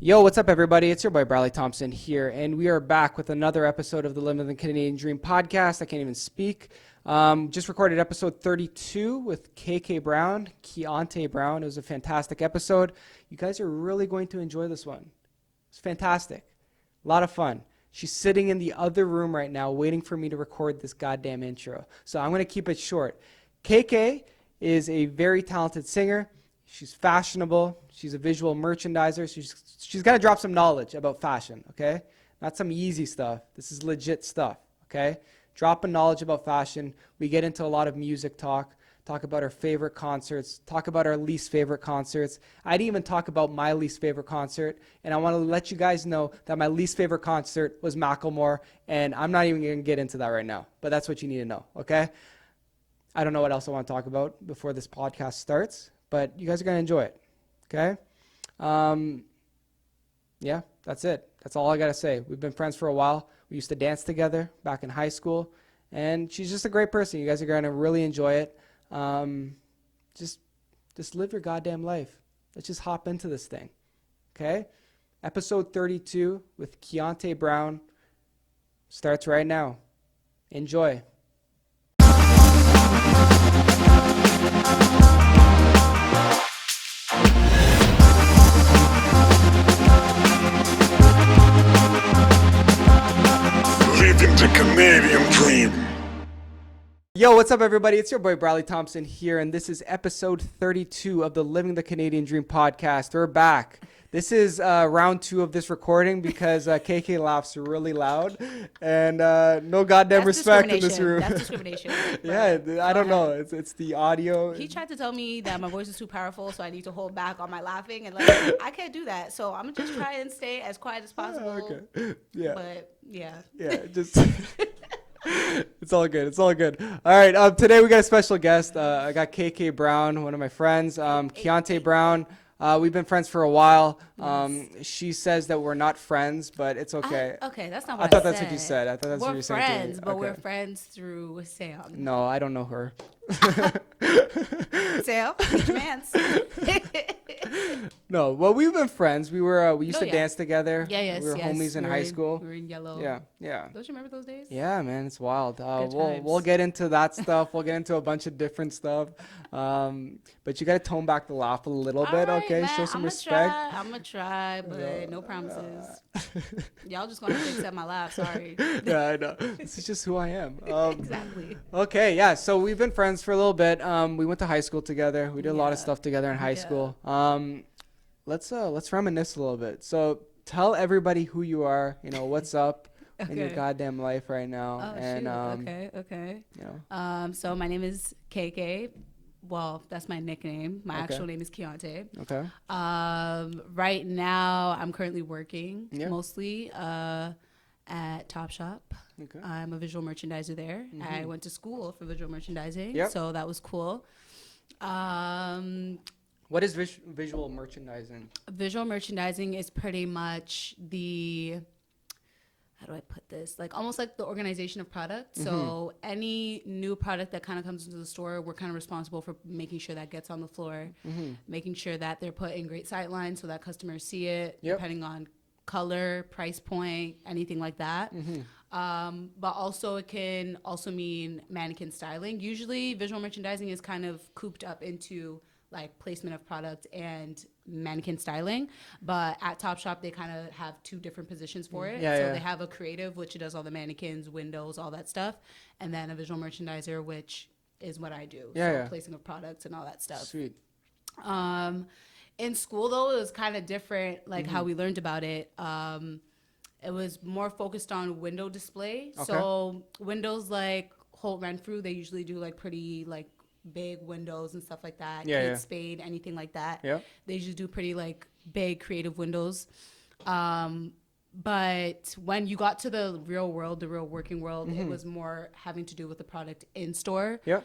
Yo, what's up, everybody? It's your boy, Bradley Thompson here, and we are back with another episode of the Living the Canadian Dream podcast. I can't even speak. Just recorded episode 32 with Keontay Brown. It was a fantastic episode. You guys are really going to enjoy this one. It's fantastic. A lot of fun. She's sitting in the other room right now waiting for me to record this goddamn intro. So I'm going to keep it short. KK is a very talented singer. She's fashionable. She's a visual merchandiser. She's got to drop some knowledge about fashion, okay? Not some easy stuff. This is legit stuff, okay? Dropping knowledge about fashion. We get into a lot of music talk about our favorite concerts, talk about our least favorite concerts. I'd even talk about my least favorite concert, and I want to let you guys know that my least favorite concert was Macklemore, and I'm not even going to get into that right now, but that's what you need to know, okay? I don't know what else I want to talk about before this podcast starts, but you guys are going to enjoy it, okay? Yeah, that's it. That's all I got to say. We've been friends for a while. We used to dance together back in high school, and she's just a great person. You guys are going to really enjoy it. Just live your goddamn life. Let's just hop into this thing, okay? Episode 32 with Keontay Brown starts right now. Enjoy. Living the Canadian dream. Yo, what's up, everybody? It's your boy, Bradley Thompson here, and this is episode 32 of the Living the Canadian Dream podcast. We're back. This is round 2 of this recording because KK laughs really loud, and no goddamn respect in this room. That's discrimination. Yeah, I don't know. It's the audio. He tried to tell me that my voice is too powerful, so I need to hold back on my laughing, and like I can't do that. So I'm gonna just try and stay as quiet as possible. Okay. Yeah. But yeah. Yeah. Just. It's all good. It's all good. All right. Today we got a special guest. I got KK Brown, one of my friends. Keontay Brown. We've been friends for a while. She says that we're not friends, but it's okay. Okay, that's not what I thought that's what you said. I thought that's what you said. We're friends, but okay. we're friends through Sam. No, I don't know her. Sam, mans. No, well, we've been friends. We used to dance together. Yeah, yes, we were homies in high school. We were in yellow. Yeah. Don't you remember those days? Yeah, man, it's wild. Good We'll get into that stuff. We'll get into a bunch of different stuff. But you gotta tone back the laugh a little bit, right, okay? Man, Show some respect. I'm gonna try, but no promises. Y'all just gonna have to accept my laugh. Sorry. Yeah, I know. This is just who I am. Exactly. Okay, yeah. So we've been friends for a little bit. We went to high school together. We did a lot of stuff together in high school. Let's reminisce a little bit. So tell everybody who you are. You know what's up in your goddamn life right now. Oh, and shoot. Okay. You know. So my name is KK. Well, that's my nickname. My actual name is Keontay. Okay. Right now, I'm currently working mostly at Topshop. Okay. I'm a visual merchandiser there. Mm-hmm. I went to school for visual merchandising, Yep. so that was cool. What is visual merchandising? Visual merchandising is pretty much how do I put this? Like almost like the organization of products. Mm-hmm. So any new product that kind of comes into the store, we're kind of responsible for making sure that gets on the floor, making sure that they're put in great sight lines so that customers see it, depending on color, price point, anything like that. But also it can also mean mannequin styling. Usually visual merchandising is kind of cooped up into like placement of product and mannequin styling, but at Topshop they kind of have 2 different positions for it. They have a creative, which does all the mannequins, windows, all that stuff, and then a visual merchandiser, which is what I do. Placing of products and all that stuff. Sweet. In school though, it was kind of different, like how we learned about it. It was more focused on window display. Okay. So windows like Holt Renfrew, they usually do like pretty like big windows and stuff like that. Kate Spade, anything like that. Yeah. They usually do pretty like big creative windows. But when you got to the real world, the real working world, it was more having to do with the product in store. Yeah.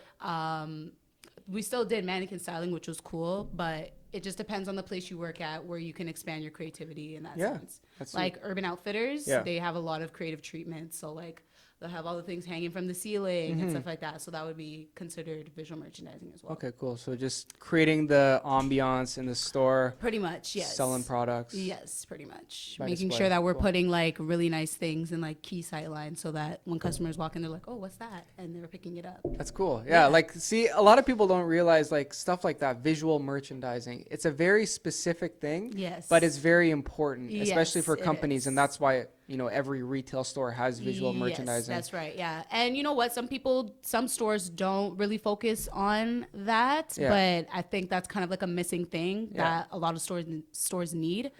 We still did mannequin styling, which was cool, but it just depends on the place you work at where you can expand your creativity in that sense. Like Urban Outfitters, they have a lot of creative treatments. So like they'll have all the things hanging from the ceiling and stuff like that. So that would be considered visual merchandising as well. Okay, cool. So just creating the ambiance in the store. Pretty much, yes. Selling products. Yes, pretty much. By Making display. sure that we're Cool. putting like really nice things in like key sight lines so that when customers walk in, they're like, oh, what's that? And they're picking it up. That's cool. Yeah, like see, a lot of people don't realize like stuff like that, visual merchandising. It's a very specific thing. Yes. But it's very important, especially Yes, for it companies, is. and that's why every retail store has visual Yes, merchandising. that's right. Yeah. And you know what? Some stores don't really focus on that, Yeah. but I think that's kind of like a missing thing Yeah. that a lot of stores need.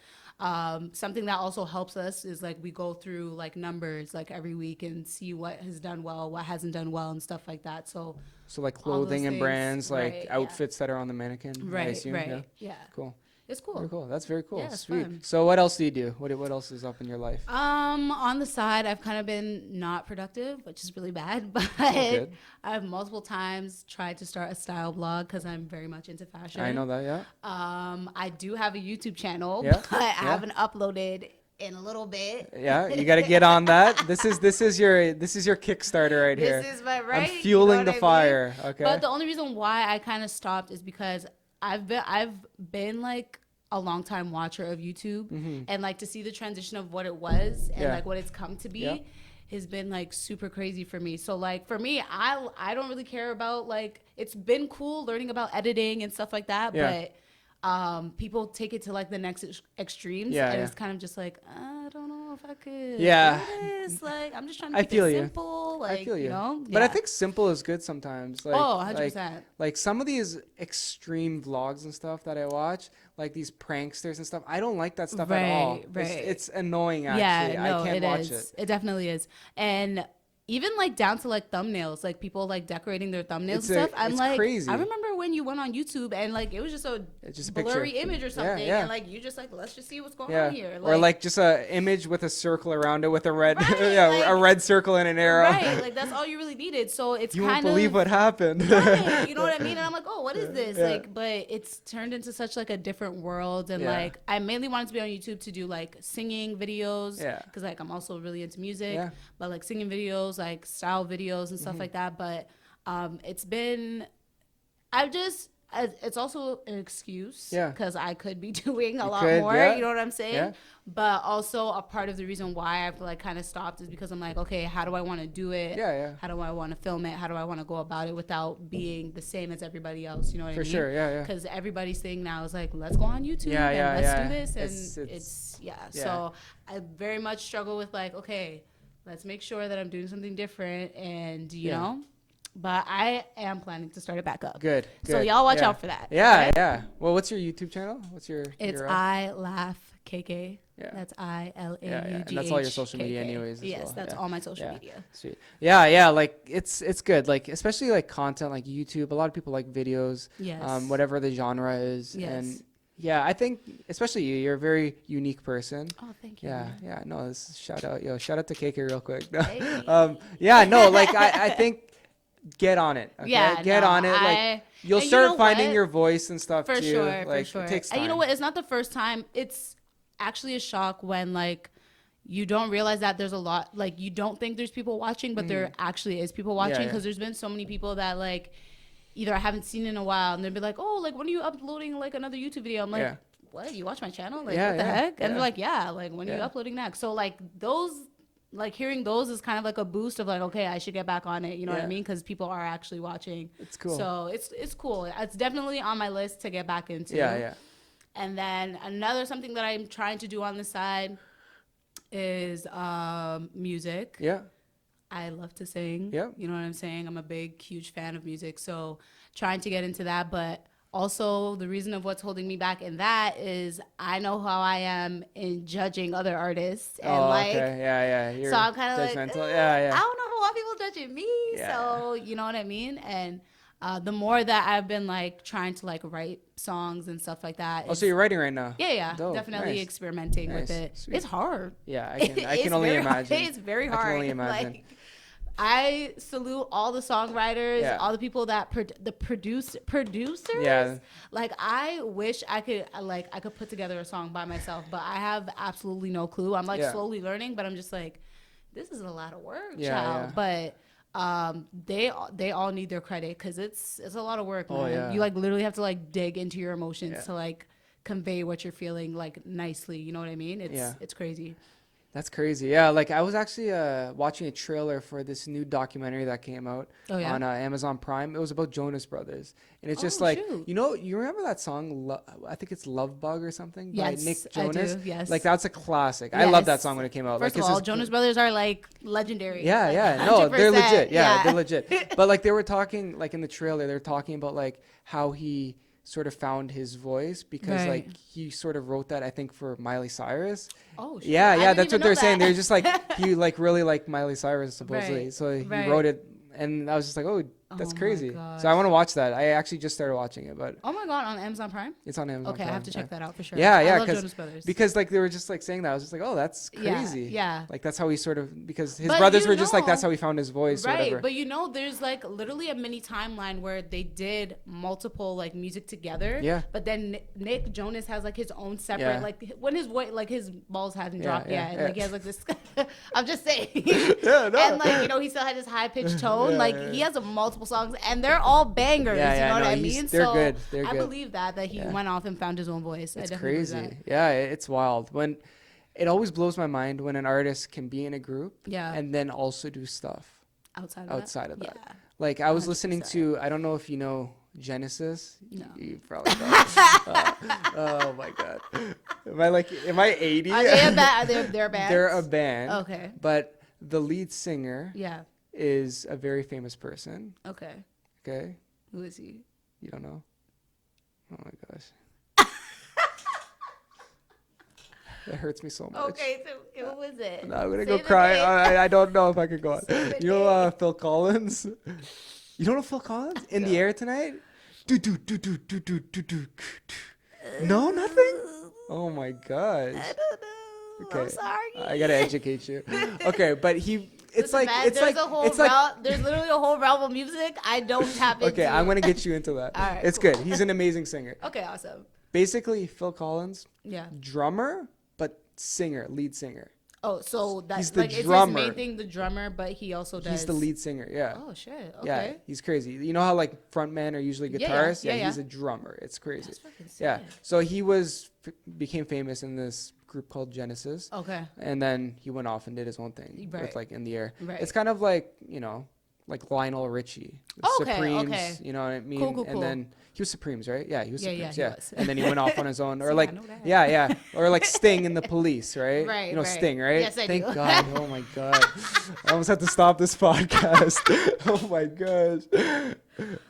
Something that also helps us is like we go through like numbers like every week and see what has done well, what hasn't done well, and stuff like that. So like all those clothing and things, brands, like right, yeah. outfits that are on the mannequin. I right, assume, right, Yeah. yeah. Cool. It's cool. Very cool. That's very cool. Yeah, it's Sweet. fun. So what else do you do? What else is up in your life? On the side, I've kind of been not productive, which is really bad, but good. I've multiple times tried to start a style blog because I'm very much into fashion. I know that. Yeah. I do have a YouTube channel, Yeah, but I yeah. haven't uploaded in a little bit. Yeah. You got to get on that. This is your Kickstarter right here. This is my right. I'm you know fueling what the I mean? fire. Okay. But the only reason why I kind of stopped is because I've been like a long time watcher of YouTube, and like to see the transition of what it was and Yeah. like what it's come to be Yeah. has been like super crazy for me. So like for me, I don't really care about like, it's been cool learning about editing and stuff like that, Yeah. but people take it to like the next extremes, Yeah, and yeah. it's kind of just like, I don't know if I could Yeah. do this. Like I'm just trying to I keep feel it you. simple. Like, I feel you. know? But I Yeah. think simple is good sometimes. Like, Oh, 100%. Like some of these extreme vlogs and stuff that I watch, like these pranksters and stuff, I don't like that stuff at all. Right. It's annoying, actually. Yeah, no, I can't watch is. it. It definitely is. And even like down to like thumbnails, like people like decorating their thumbnails It's and stuff. I'm it's like, crazy. I remember when you went on YouTube and like it was just It's just a blurry picture. image or something, yeah. and like you just like, let's just see what's going Yeah. on here. Or like just a image with a circle around it with a red, Right, a like- red circle and an arrow. right, like that's all you really needed. So it's You won't kind of believe what happened. right, you know what I mean? And I'm like, oh, what is this? Yeah. Like, but it's turned into such like a different world. And Yeah. like, I mainly wanted to be on YouTube to do like singing videos. Yeah. Cause like I'm also really into music, Yeah. but like singing videos, like style videos and stuff like that. But it's been, it's also an excuse. Yeah. Cause I could be doing a lot could, more. yeah. You know what I'm saying? Yeah. But also a part of the reason why I've like kind of stopped is because I'm like, okay, how do I want to do it? Yeah, yeah. How do I want to film it? How do I want to go about it without being the same as everybody else? You know what I For mean? sure, yeah. Because everybody's thing now is like, let's go on YouTube Yeah, and yeah, let's yeah. do this. And It's- yeah. yeah. So I very much struggle with like, okay, let's make sure that I'm doing something different and, you Yeah. know, but I am planning to start it back up. Good. So good. y'all watch Yeah. out for that. Yeah, okay? yeah. Well, what's your YouTube channel? What's your? It's URL? I Laugh KK. Yeah. That's ILAUGH. Yeah, yeah. And that's all your social media anyways as Yes, well. that's Yeah. all my social Yeah. media. Sweet. Yeah. Like it's good. Like especially like content like YouTube. A lot of people like videos. Yes. Whatever the genre is. Yes. And yeah, I think especially you're a very unique person. Oh, thank you. Yeah. No, this is shout out to KK real quick. Hey. Yeah. No. Like I think get on it. Okay? Yeah, Get no, on it. Like you'll and you start know finding what? your voice and stuff For too. sure, Like for sure. it takes time. And you know what? It's not the first time. It's actually a shock when like you don't realize that there's a lot. Like you don't think there's people watching, but there actually is people watching yeah. because there's been so many people that like either I haven't seen in a while and they'll be like, oh, like when are you uploading like another YouTube video? I'm like. Yeah. What, you watch my channel? Like Yeah, what the yeah, heck? And yeah. they're like, yeah, like when are you Yeah. uploading next? So like those, like hearing those is kind of like a boost of like, okay, I should get back on it. You know what Yeah. I mean? Because people are actually watching. It's cool. So it's cool. It's definitely on my list to get back into. Yeah. And then another something that I'm trying to do on the side is music. Yeah. I love to sing. Yeah. You know what I'm saying? I'm a big, huge fan of music. So trying to get into that. But also the reason of what's holding me back in that is I know how I am in judging other artists. And like, okay. Yeah. You're so I'm kind of like, judgmental. I don't know why people judging me. Yeah. So you know what I mean? And the more that I've been like trying to like write songs and stuff like that. Oh, so you're writing right now? Yeah. Dope. Definitely Nice. experimenting with Nice. it. Sweet. It's hard. Yeah, I It's can only very hard. imagine. It's very I hard. can only imagine. Like, I salute all the songwriters, Yeah. all the people that producers. Yeah. Like I wish I could put together a song by myself, but I have absolutely no clue. I'm like Yeah. slowly learning, but I'm just like, this is a lot of work, Yeah, child. yeah. But they all need their credit because it's a lot of work, man. Oh, yeah. You like literally have to like dig into your emotions Yeah. to like convey what you're feeling like nicely. You know what I mean? It's crazy. That's crazy. Yeah, like I was actually watching a trailer for this new documentary that came out Oh, yeah? on Amazon Prime. It was about Jonas Brothers, and it's just Oh, like shoot. you remember that song? I think it's Love Bug or something by Yes, Nick I Jonas. do, yes. Like that's a classic. I love that Yes. song when it came out. First like, of all, it's Jonas Brothers are like legendary. Yeah, Like, yeah, no, they're 100%. legit. Yeah, they're legit. But like they were talking, like in the trailer, they're talking about like how he sort of found his voice because Right. like he sort of wrote that I think for Miley Cyrus. Oh, shit. Yeah, I yeah, didn't that's even what they're know saying. that. They're just like he like really liked Miley Cyrus supposedly, Right, so he right. wrote it, and I was just like, oh, that's Oh my crazy. gosh. So I want to watch that. I actually just started watching it, but Oh my god, on Amazon Prime? it's on Amazon. Okay, I Prime, have to check that out for sure. Yeah, yeah, I love Jonas Brothers. because like they were just like saying that. I was just like, oh, that's Yeah, crazy. yeah. Like that's how he sort of because his But brothers you were just like know- that's how he found his voice or Right, whatever. but you know, there's like literally a mini timeline where they did multiple like music together. Yeah. But then Nick Jonas has like his own separate Yeah. like when his voice like his balls hasn't Yeah, dropped yeah, yet, and yeah. like he has like this. I'm just saying. Yeah, no. And like you know, he still had his high pitched tone. Yeah, like yeah. he has multiple songs, and they're all bangers. Yeah, yeah, you know no, what I he's- mean? they're so good, they're I good. believe that he Yeah. went off and found his own voice. I It's definitely believe crazy. that. Yeah, it's wild. When it always blows my mind when an artist can be in a group Yeah. and then also do stuff Outside of that. that. Like I was listening 100%. to I don't know if you know Genesis. No. You probably don't. Oh my god. Am I 80? Are they a band? Are they they're a band? They're a band. Okay. But the lead singer Yeah. is a very famous person. Okay. Okay? Who is he? You don't know? Oh my gosh. That hurts me so much. Okay, so who was it? No, I'm gonna Say go the cry. name. I don't know if I could go on. the You know Phil Collins? You don't know Phil Collins? In the Air Tonight? Do do do do do do do do. No, nothing. Oh my gosh. I don't know. Okay. I'm sorry. I gotta educate you. Okay, but he. It's Listen, like man, it's like a whole it's like. there's literally a whole realm of music I don't tap into. Okay, I'm gonna get you into that. All right, It's cool. good. He's an amazing singer. Okay, awesome. Basically, Phil Collins, Yeah. drummer, but singer, lead singer. Oh, so that's He's the like it's drummer. his main thing, the drummer, but he also does. He's the lead singer. Yeah. Oh shit. Yeah, Okay. he's crazy. You know how like frontmen are usually Yeah, yeah. guitarists? Yeah, yeah. He's a drummer. It's crazy. That's fucking sick. Yeah. So he became famous in this group called Genesis. Okay. And then he went off and did his own thing Right. with like In the Air. Right. It's kind of like, like Lionel Richie. with Okay, Supremes, okay. you know what I mean? Cool. And then he was Supremes, right? Yeah, he was Yeah, yeah, Supremes. he Yeah. was. And then he went off on his own. Or See, like I know that. yeah. Or like Sting in the Police, right? Right, You know right. Sting, right? Yes, I Thank do. God. Oh my God. I almost had to stop this podcast. Oh my gosh.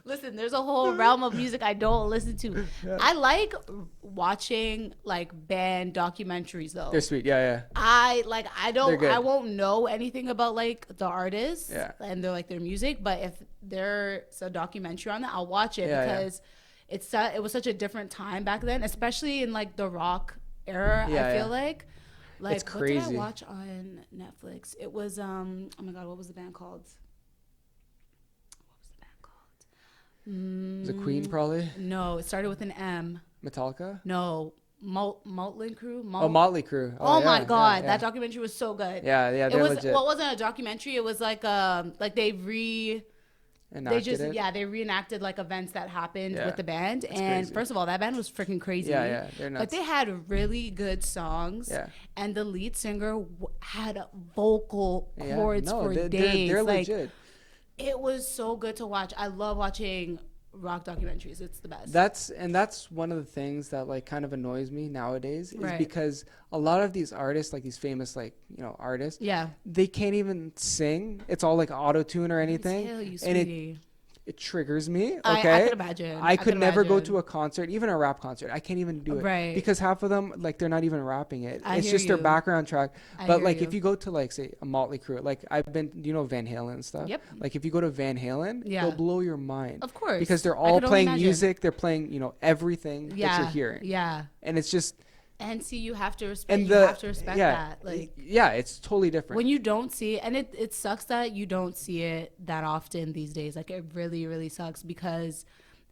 Listen, there's a whole realm of music I don't listen to. I like watching like band documentaries though. They're sweet. Yeah. I They're good. I won't know anything about like the artists Yeah. and their music, but if there's a documentary on that, I'll watch it Yeah, yeah. because it was such a different time back then, especially in like the rock era. Yeah, I feel yeah. like It's what did I crazy. watch on Netflix? It was oh my god, what was the band called? Was it Queen probably? No, it started with an M. Metallica? No, Motley Crue. Oh, Motley Crue. Oh yeah, my god, yeah. that documentary was so good. Yeah, It they're was legit. well, it wasn't a documentary. It was like they Enacted it? they reenacted like events that happened Yeah. with the band. It's And crazy. first of all, that band was freaking crazy. Yeah, they're nuts. But they had really good songs. Yeah. And the lead singer had vocal Yeah, cords no, for they're days. Like legit. it was so good to watch. I love watching rock documentaries. It's the best. That's one of the things that like kind of annoys me nowadays is Right. because a lot of these artists, like these famous artists, yeah. they can't even sing. It's all like auto tune or anything, Tell you, and sweetie. it triggers me. I Okay, could imagine. I could never go imagine. to a concert, even a rap concert. I can't even do it Right. because half of them like they're not even rapping it. I It's hear just their you. background track. I But hear like you. if you go to like say a Motley Crue, like I've been, Van Halen and stuff. Yep. Like if you go to Van Halen, Yeah. they'll blow your mind. Of course. Because they're I all could only playing imagine. music. They're playing, everything that Yeah. you're hearing. Yeah. And it's just And see, you have to respect. and You the have to respect yeah, that. Like yeah, it's totally different. when you don't see it, and it sucks that you don't see it that often these days. Like it really, really sucks because,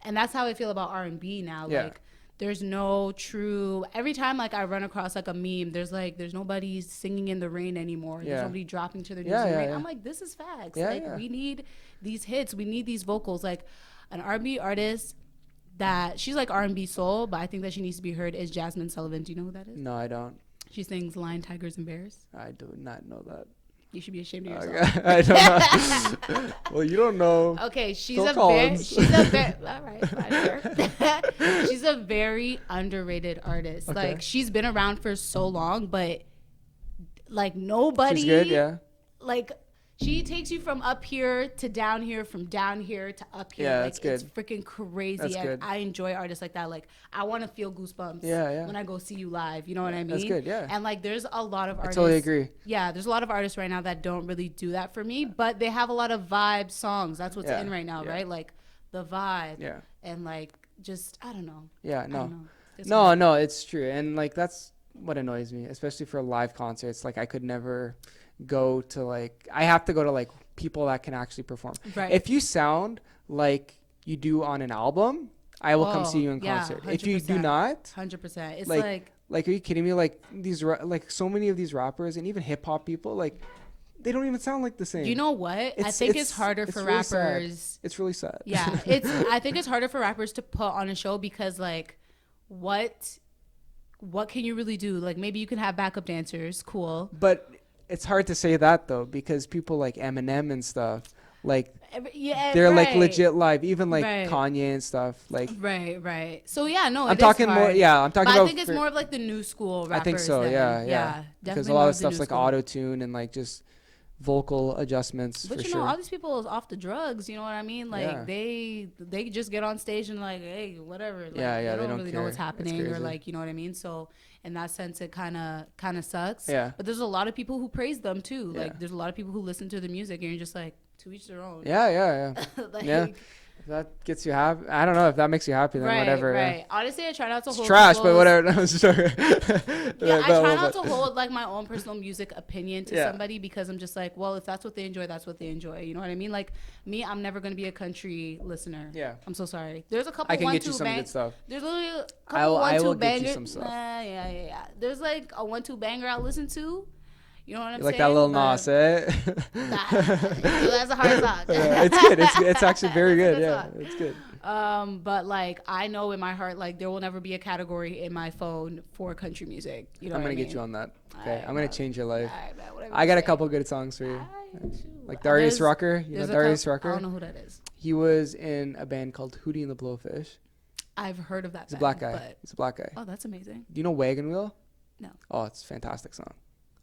and that's how I feel about R&B now. Yeah. Like There's no true. Every time like I run across like a meme, there's nobody singing in the rain anymore. There's nobody dropping to their knees in the rain. I'm like, this is facts. We need these hits. We need these vocals. Like an R&B artist that she's like R&B soul, but I think that she needs to be heard is Jasmine Sullivan. Do you know who that is? No, I don't. She sings Lion, Tigers, and Bears. I do not know that. You should be ashamed of yourself. I don't know. Well, you don't know. Okay, she's Phil a Collins. she's a very all right, fine, she's a very underrated artist. Okay. Like she's been around for so long, but like nobody. She's good, yeah. Like she takes you from up here to down here, from down here to up here. Yeah, like that's good. it's freaking crazy. That's And good. I enjoy artists like that. Like I want to feel goosebumps Yeah. when I go see you live. You know what I mean? That's good, yeah. And like there's a lot of artists. I totally agree. Yeah, there's a lot of artists right now that don't really do that for me, but they have a lot of vibe songs. That's what's in right now, right? Like the vibe. Yeah. And like just I don't know. Yeah, I no. don't know. No, it's true. And like that's what annoys me, especially for live concerts. Like I could never go to like I have to go to like people that can actually perform. Right. If you sound like you do on an album, I will come see you in concert. If you do 100%. not, 100%. It's like are you kidding me? Like these like so many of these rappers and even hip hop people, like they don't even sound like the same. you know what? I think it's harder for really sad. rappers. It's really sad. Yeah, I think it's harder for rappers to put on a show because like what can you really do? Like maybe you can have backup dancers, cool. But it's hard to say that though because people like Eminem and stuff, like they're like legit live, even like Kanye and stuff. Like right. So yeah, no, I'm talking more. Yeah, I'm talking but about. I think it's more of like the new school rappers. I think so. Yeah. Because a lot of stuff's like auto tune and like just vocal adjustments. But for you know, sure. all these people is off the drugs. You know what I mean? Like they just get on stage and like, hey, whatever. Like, they don't don't really care. know what's happening or crazy. like, you know what I mean? So in that sense, it kind of sucks. Yeah. But there's a lot of people who praise them too. Yeah. Like there's a lot of people who listen to the music and you're just like, to each their own. Yeah. Like, Yeah. If that gets you happy, I don't know if that makes you happy. Then whatever. Right. Honestly, I try not to It's hold trash, people's- but whatever. No, sorry. Yeah, I try not to hold like my own personal music opinion to somebody because I'm just like, well, if that's what they enjoy, that's what they enjoy. You know what I mean? Like me, I'm never gonna be a country listener. Yeah. I'm so sorry. There's a couple. I can get you 1-2 some good stuff. There's literally a I will- couple I will 1-2 get you bangers. some stuff. Yeah. There's like a 1-2 banger I'll listen to. You know what I'm You like saying? that little Nas, eh? That's a hard song. It's good. It's actually very That's a good. good Yeah, song. it's good. But like I know in my heart, like there will never be a category in my phone for country music. You know I'm what gonna I mean? get you on that. Okay, Alright, I'm gonna bro. change your life. Alright, man, whatever I you got a say. couple good songs for you. Alright, shoot. Like Darius There's- Rucker. You know there's a Darius couple- Rucker? I don't know who that is. He was in a band called Hootie and the Blowfish. I've heard of that. He's a band, black guy. But, He's a black guy. oh, that's amazing. Do you know Wagon Wheel? No. Oh, it's a fantastic song.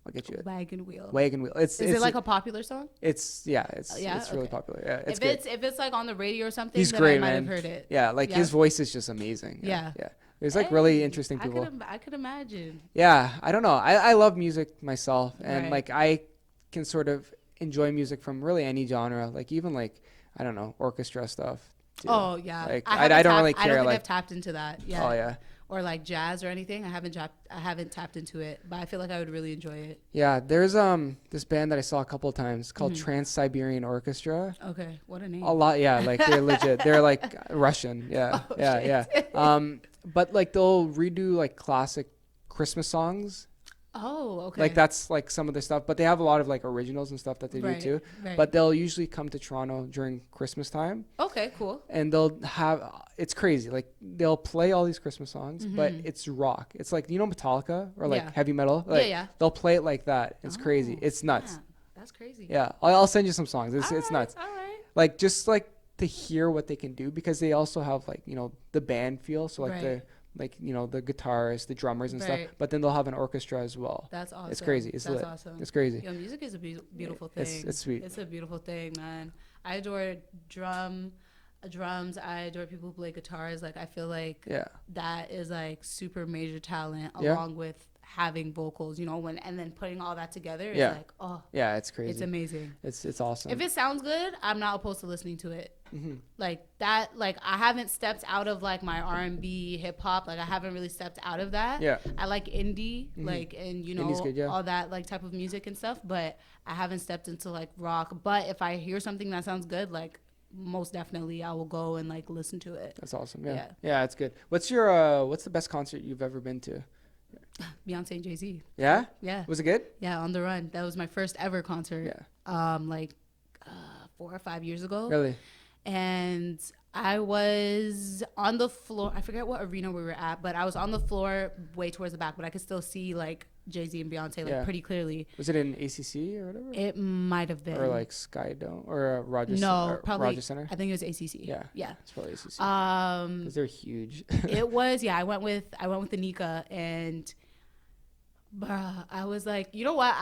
I'll get you it. Wagon Wheel. Wagon Wheel. It's Is it like a popular song? It's it's really Okay. popular. Yeah, it's if good. it's like on the radio or something, He's then great, I might man. have heard it. Yeah, like his voice is just amazing. Yeah. There's like really Hey, interesting people. I could imagine. Yeah, I don't know. I love music myself, and Right. like I can sort of enjoy music from really any genre. Like even like I don't know orchestra stuff. Too. Oh yeah. Like haven't I don't tapped- really I care. don't think Like I've tapped into that. Yeah. oh yeah. Or like jazz or anything. I haven't tapped into it, but I feel like I would really enjoy it. Yeah, there's this band that I saw a couple of times called Mm-hmm. Trans-Siberian Orchestra. Okay, what a name. A lot, yeah, like they're legit. They're like Russian, yeah, Oh, yeah. But like they'll redo like classic Christmas songs. Oh, okay. Like that's like some of the stuff, but they have a lot of like originals and stuff that they do too. Right. But they'll usually come to Toronto during Christmas time, Okay, cool. and they'll have it's crazy. Like they'll play all these Christmas songs, but it's rock. It's like Metallica or like Yeah. heavy metal. Like, yeah. They'll play it like that. It's crazy. Oh, It's nuts. yeah, that's crazy. Yeah, I'll send you some songs. It's All right, nuts. All right. Like just like to hear what they can do because they also have like the band feel. So like Right. the the guitarists, the drummers and Right. stuff. But then they'll have an orchestra as well. That's awesome. It's crazy. It's That's lit. awesome. It's crazy. Yo, music is a beautiful thing. It's sweet. It's a beautiful thing, man. I adore drums. I adore people who play guitars. Like I feel like Yeah. that is like super major talent Yeah. along with having vocals, and then putting all that together is Yeah. like, oh, Yeah, it's crazy. it's amazing. It's awesome. If it sounds good, I'm not opposed to listening to it. Mm-hmm. Like that, like I haven't stepped out of like my R&B hip hop. Like I haven't really stepped out of that. Yeah. I like indie, like, and Indie's good, yeah. all that like type of music and stuff, but I haven't stepped into like rock. But if I hear something that sounds good, like most definitely I will go and like listen to it. That's awesome. Yeah. Yeah. Yeah, that's good. What's the best concert you've ever been to? Beyonce and Jay-Z. Yeah? Yeah. Was it good? Yeah, on the Run. That was my first ever concert. Yeah. Like 4 or 5 years ago. Really? And I was on the floor. I forget what arena we were at, but I was on the floor way towards the back, but I could still see like Jay-Z and Beyonce like pretty clearly. Was it in ACC or whatever? It might have been. Or like Sky Dome or Rogers? No, probably Rogers Center. I think it was ACC. Yeah. Yeah. It's probably ACC. Because they're huge. It was. Yeah, I went with Anika, and bruh, I was like, you know what?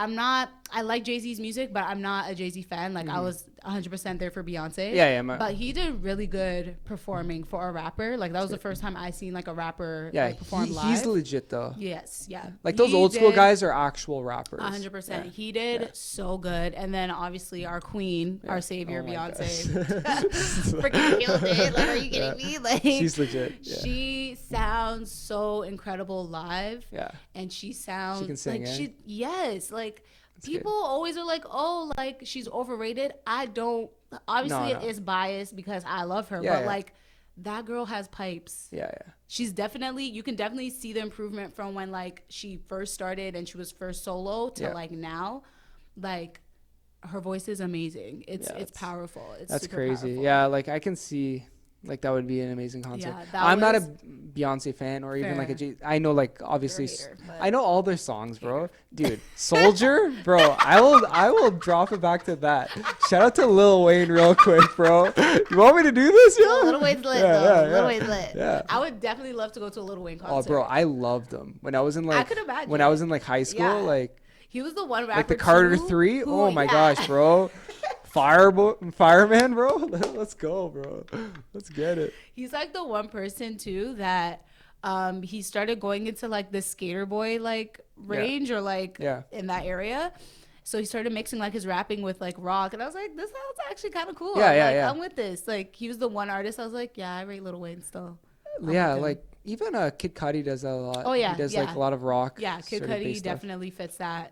I like Jay-Z's music, but I'm not a Jay-Z fan. Like, I was 100% there for Beyonce. Yeah. But he did really good performing for a rapper. Like, that was the first time I seen, like, a rapper like, perform live. He's legit, though. Yes, yeah. Like, those old school guys are actual rappers. 100%. Yeah. He did so good. And then, obviously, our queen, our savior, Beyonce, freaking killed it. Like, are you kidding me? Like, she's legit. Yeah. She sounds so incredible live. Yeah. And she sounds she can sing, like yes, like that's people good. always are like, oh, like she's overrated. I don't. Obviously, No. it is biased because I love her, Yeah, but like that girl has pipes. Yeah. She's definitely, you can definitely see the improvement from when like she first started and she was first solo to like now, like her voice is amazing. It's powerful. It's that's super crazy. powerful. Yeah, like I can see. Like that would be an amazing concert. Yeah, I'm not a Beyonce fan or even like a Jay. I know like obviously I know all their songs, bro. Dude, Soldier, bro. I will drop it back to that. Shout out to Lil Wayne real quick, bro. You want me to do this? Yeah. Lil Wayne's lit though. Lil Wayne's lit. Yeah. I would definitely love to go to a Lil Wayne concert. Oh, bro, I loved them when I was in like. I could imagine. When I was in like high school, like. He was the one rapper. Like the Carter 3. Oh my gosh, bro. Fireman, bro. Let's go, bro. Let's get it. He's like the one person too that he started going into like the skater boy like range or like in that area. So he started mixing like his rapping with like rock, and I was like, this sounds actually kind of cool. I'm with this. Like he was the one artist I was like, yeah, I rate Lil Wayne still. Like even Kid Cudi does that a lot. Oh yeah, he does like a lot of rock. Yeah, Kid Cudi definitely fits that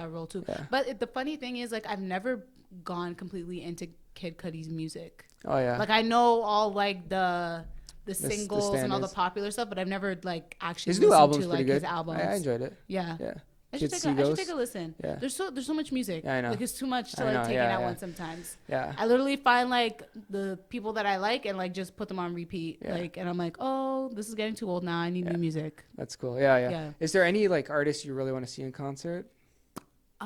role too. Yeah. But the funny thing is, like, I've never gone completely into Kid Cudi's music. Oh yeah. Like I know all like the singles and all the popular stuff, but I've never like actually his new album's to pretty like good. his albums. I enjoyed it. Yeah. Yeah. I should take a listen. Yeah. There's so much music. Yeah, I know. Like it's too much to like take it at once sometimes. Yeah. I literally find like the people that I like and like just put them on repeat. Yeah. Like and I'm like, oh, this is getting too old now. I need new music. That's cool. Yeah. Is there any like artists you really want to see in concert?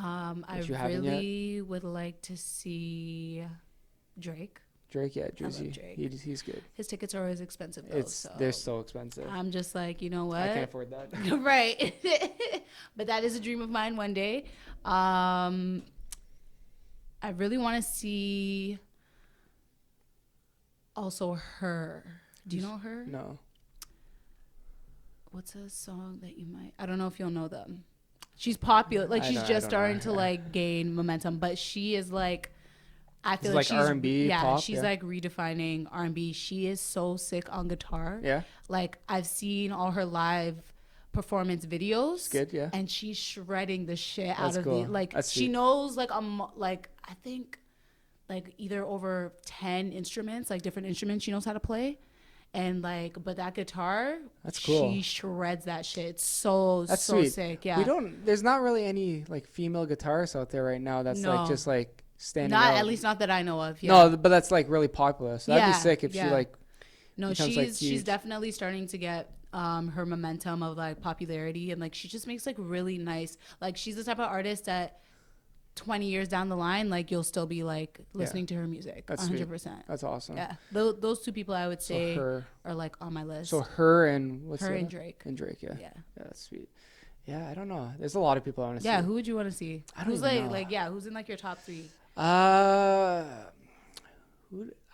I really would like to see Drake. Drake, Drizzy. Drake. He's good. His tickets are always expensive though. They're so expensive. I'm just like, you know what? I can't afford that. Right. But that is a dream of mine one day. I really want to see also Her. Do you know Her? No. What's a song that you might? I don't know if you'll know them. She's popular. Like she's just starting to like gain momentum, but she is like I feel like she's R&B, pop, she's like redefining R&B. She is so sick on guitar. Yeah. Like I've seen all her live performance videos. It's good, yeah. And she's shredding the shit out of cool. the like That's she sweet. knows like I think like either over 10 instruments, like different instruments she knows how to play. And like, but that guitar, that's cool. She shreds that shit. It's so sweet. sick. Yeah. There's not really any like female guitarists out there right now that's like just like standing out. At least not that I know of. Yeah. No, but that's like really popular. So that'd be sick if she like. No, she's definitely starting to get her momentum of like popularity, and like she just makes like really nice. Like she's the type of artist that 20 years down the line, like you'll still be like listening to her music. That's 100%. Sweet. That's awesome. Yeah, those two people I would say are like on my list. So Her and and Drake. And Drake, yeah, that's sweet. Yeah, I don't know. There's a lot of people I want to see. Yeah, who would you want to see? I don't who's know. Who's in like your top 3? I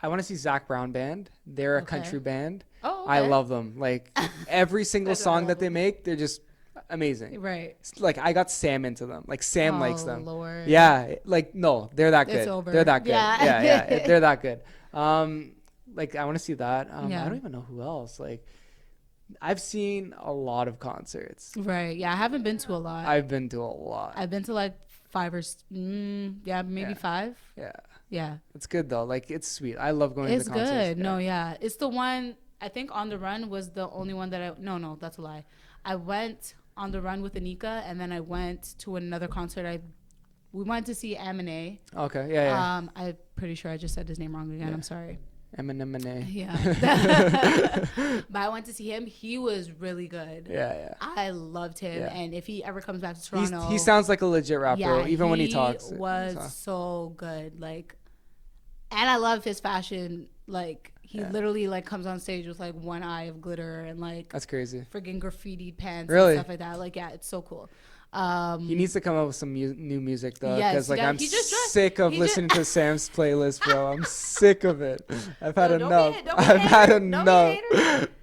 want to see Zac Brown Band. They're a country band. Oh, okay. I love them. Like every single song that they make, they're just amazing. Right. Like I got Sam into them. Like Sam likes them. Lord. Yeah. Like no, they're that good. It's over. They're that good. Yeah. They're that good. Like I want to see that. I don't even know who else. Like I've seen a lot of concerts. Right. Yeah. I haven't been to a lot. I've been to a lot. I've been to like 5 or maybe 5. Yeah. Yeah. It's good though. Like it's sweet. I love going It's to concerts. good. No, yeah. It's the one, I think On the Run was the only one that no, that's a lie. I went On the Run with Anika, and then I went to another concert. We went to see Eminem. Okay, yeah. I'm pretty sure I just said his name wrong again. I'm sorry. Eminem. Yeah. But I went to see him. He was really good. Yeah. I loved him. Yeah. And if he ever comes back to Toronto. He sounds like a legit rapper, even when he talks. He was so good. Like, and I love his fashion. Like, he literally like comes on stage with like one eye of glitter and like that's crazy. Friggin' graffitied pants Really? and stuff like that. Like, yeah, it's so cool. He needs to come up with some new music though, Yes, because like yeah, I'm he just dropped- sick of he listening to Sam's playlist, bro. I'm sick of it. I've had Don't enough. be a I've had hater. enough.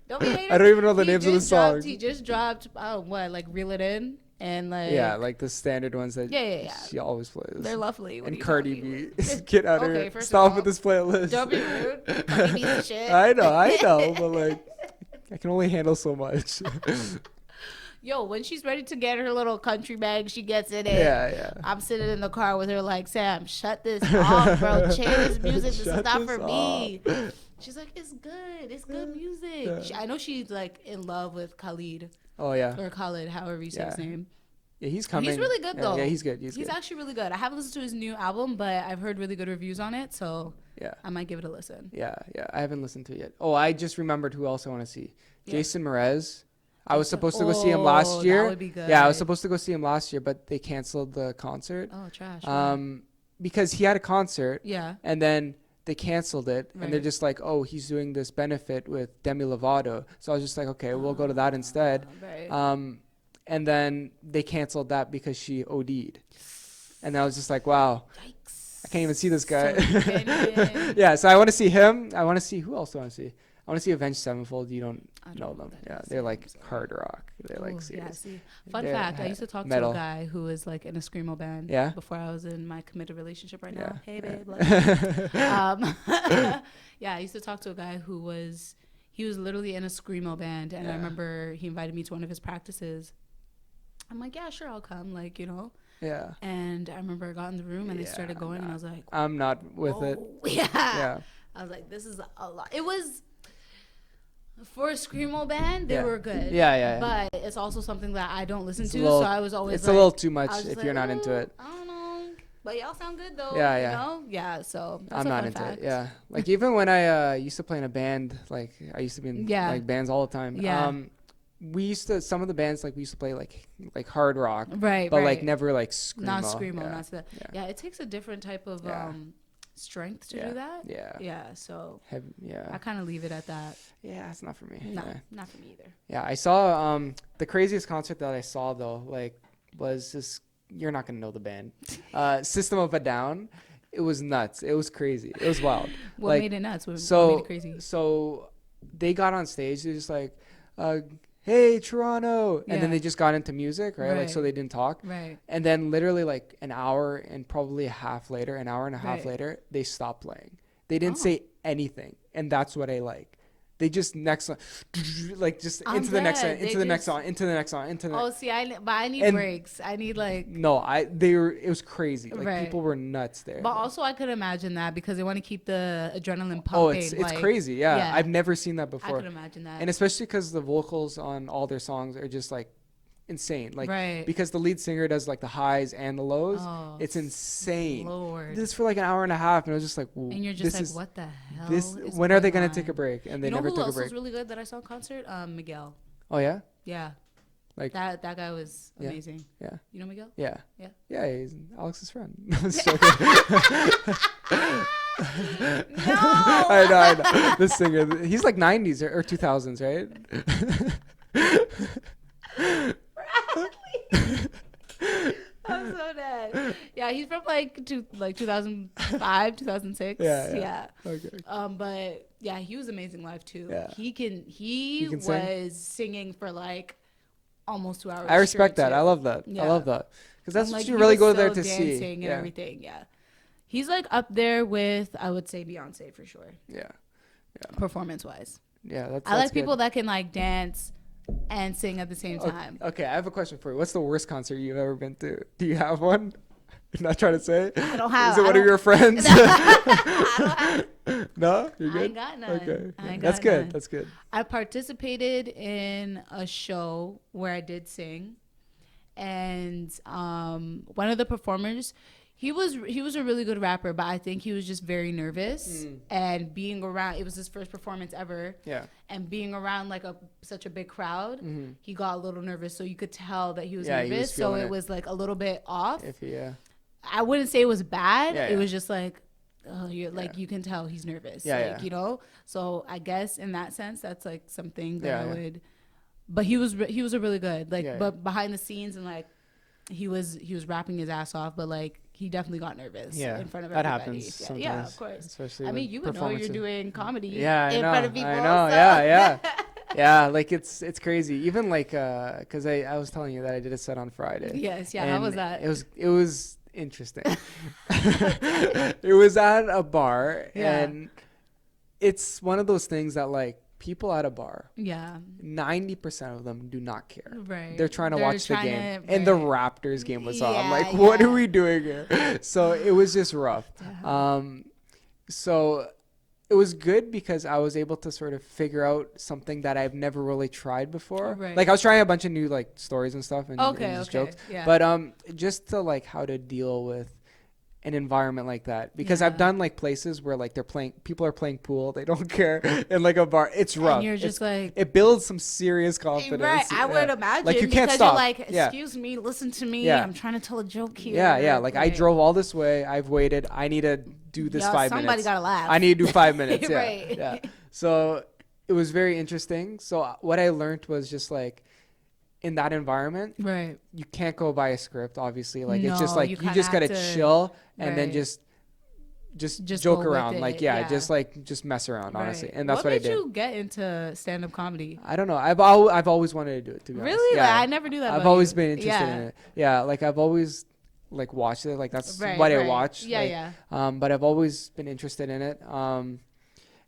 Don't be a hater. I don't even know the He names of the just dropped- songs. He just dropped, like Reel It In and like. Yeah, like the standard ones that Yeah. she always plays. They're lovely. What are And you Cardi talking B. about? Get out of Okay, here. first of Stop all, with this playlist. Don't be rude. Cardi B's the shit. I know, but like I can only handle so much. Yo, when she's ready to get her little country bag, she gets in it. Yeah. I'm sitting in the car with her like, Sam, shut this off, bro. Change this music. This is Shut not this for me. She's like, it's good. It's good music. Yeah. I know she's like in love with Khalid Oh yeah. or Khalid, however you say his name. Yeah, he's coming. He's really good though. Yeah, he's good. He's good. actually really good. I haven't listened to his new album, but I've heard really good reviews on it, so Yeah. I might give it a listen. Yeah. I haven't listened to it yet. Oh, I just remembered who else I want to see. Yeah. Jason Mraz. I was supposed to go see him last year. That would be good. Yeah, I was supposed to go see him last year, but they canceled the concert. Oh, trash. Because he had a concert. Yeah. And then they canceled it, and they're Right. just like, "Oh, he's doing this benefit with Demi Lovato." So I was just like, "Okay, we'll go to that instead." Right. And then they canceled that because she OD'd, and I was just like, "Wow, Yikes. I can't even see this guy." So genuine. Yeah, so I want to see him. I want to see who else do I want to see. I want to see Avenged Sevenfold. You don't I know don't know them. that Yeah, is, they're like I'm sorry. hard rock. They're like Ooh, serious. Yeah, see. Fun They're fact, I used to talk metal. to a guy who was like in a screamo band Yeah? before I was in my committed relationship right now. Yeah. Hey, babe. Love you. Yeah, I used to talk to a guy who was literally in a screamo band, and I Yeah. remember he invited me to one of his practices. I'm like, yeah, sure, I'll come, like, you know. Yeah, And I remember I got in the room and they Yeah, started going, and I was like, I'm not with it. "Whoa." Yeah. Yeah, I was like, this is a lot. It was for a screamo band, they Yeah. were good. Yeah. But it's also something that I don't listen It's to, a little- so I was always it's like, a little too I much was just if like, you're not into "Ooh, it. I don't know, but y'all sound good though. Yeah, you yeah. know? Yeah. So that's I'm a not fun into fact. it. Yeah, like even when I used to play in a band, like I used to be in Yeah. like bands all the time. Yeah. We used to some of the bands like we used to play like hard rock, Right. but right. like never like screamo. Not screamo. Yeah. Not that. Yeah. Yeah. It takes a different type of Yeah. strength to Yeah. do that. Yeah. Yeah. So Yeah. I kind of leave it at that. Yeah, it's not for me. No, Yeah. not for me either. Yeah, I saw the craziest concert that I saw though, like was this you're not gonna know the band. System of a Down. It was nuts. It was crazy. It was wild. What Like, made it nuts? What So made it crazy? so they got on stage, they're just like, hey Toronto, and Yeah. then they just got into music, right? Like so Right. they didn't talk. Right. And then literally like an hour and probably an hour and a half Right. later, they stopped playing. They didn't Oh. say anything, and that's what I like. They just next song, like just I'm into the next song, dead. into They the next just- song, into the next song, into the. Oh, see, but I need And- breaks. I need like. No, they were. It was crazy. Like Right. people were nuts there. But also, I could imagine that because they want to keep the adrenaline pumping. Oh, it's like, crazy. Yeah. yeah. I've never seen that I before. could imagine that. And especially because the vocals on all their songs are just like insane. Like Right. because the lead singer does like the highs and the lows. Oh, It's insane. Lord. This for like an hour and a half, and I was just like, And you're just this like, is, what the hell? this. is When are they going gonna take a on? break? And they You know never who took a else break. was really good that I saw in concert? Miguel. Oh yeah. Yeah. Like That guy was Yeah. amazing. yeah. You know Miguel? Yeah. Yeah. Yeah, he's Alex's friend. I was joking. No. I know. The singer. He's like 90s or 2000s, right? I'm so dead. Yeah, he's from like 2005, 2006. Yeah. Okay. But yeah, he was amazing live too. Yeah. He can can was sing? singing for like almost 2 hours. I respect straight, that. too. I love that. I Yeah. love that. Because that's And, what like, you he really was go there still to see. dancing and Yeah. everything. Yeah. He's like up there with, I would say, Beyonce for sure, Yeah. performance wise. Yeah. That's I like that's good. people that can like dance and sing at the same time. Okay, I have a question for you. What's the worst concert you've ever been to? Do you have one? Not trying to say. I don't have. Is it one of your friends? I don't have. No, you're I good. ain't got none. Okay, I ain't that's got good. none. That's good. I participated in a show where I did sing, and one of the performers, he was a really good rapper, but I think he was just very nervous. And being around, it was his first performance ever. Yeah. And being around like such a big crowd, he got a little nervous. So you could tell that he was Yeah, he nervous. was So feeling it it. was like a little bit off. Yeah. I wouldn't say it was bad. Yeah, It yeah. was just like, oh, you're like, you can tell he's nervous. Yeah, like, yeah. you know? So I guess in that sense, that's like something that Yeah, I yeah. would, but he was a really good, like, Yeah, yeah. but behind the scenes and like, he was rapping his ass off, but like, he definitely got nervous Yeah, in front of that everybody. happens Yeah, sometimes. yeah, of course. Especially I mean, with you would know you're performances. doing comedy Yeah, I in know. front of people. I know. so- Yeah. Yeah, like it's crazy. Even like because I was telling you that I did a set on Friday. Yes, yeah. How and was that? It was interesting. It was at a bar, Yeah. and it's one of those things that like people at a bar, Yeah. 90% of them do not care. Right. They're trying to They're watch the trying game, to- and the right. Raptors game was on. I'm Yeah, like, what yeah. are we doing here? So it was just rough. So it was good because I was able to sort of figure out something that I've never really tried before. Right. Like I was trying a bunch of new like stories and stuff and Okay, just okay, jokes. yeah. But just to like how to deal with an environment like that, because I've Yeah. done like places where like people are playing pool, they don't care, in like a bar. It's rough. And you're just like, it builds some serious confidence. right, I would Yeah. imagine. Like you can't because stop. You're like, Yeah. excuse me, listen to me. Yeah. I'm trying to tell a joke here. Yeah, like I Right. drove all this way. I've waited. I need to do this Yeah, 5 minutes. somebody gotta laugh. I need to do 5 minutes. Yeah, Right. yeah. So it was very interesting. So what I learned was just like in that environment, Right. you can't go by a script. Obviously, like it's just No, like you you kinda just gotta have to- chill and then right. just Just joke go with around. it, Like yeah. just mess around, honestly. Right. And that's what I made did. you get into stand-up comedy? I don't know. I've always wanted to do it. To be honest. Really? Yeah. Like, I never knew that. I've about always you. been interested in it. Yeah, like I've always like watched it. Like that's Right, what I right. watch. Yeah, like, yeah. But I've always been interested in it.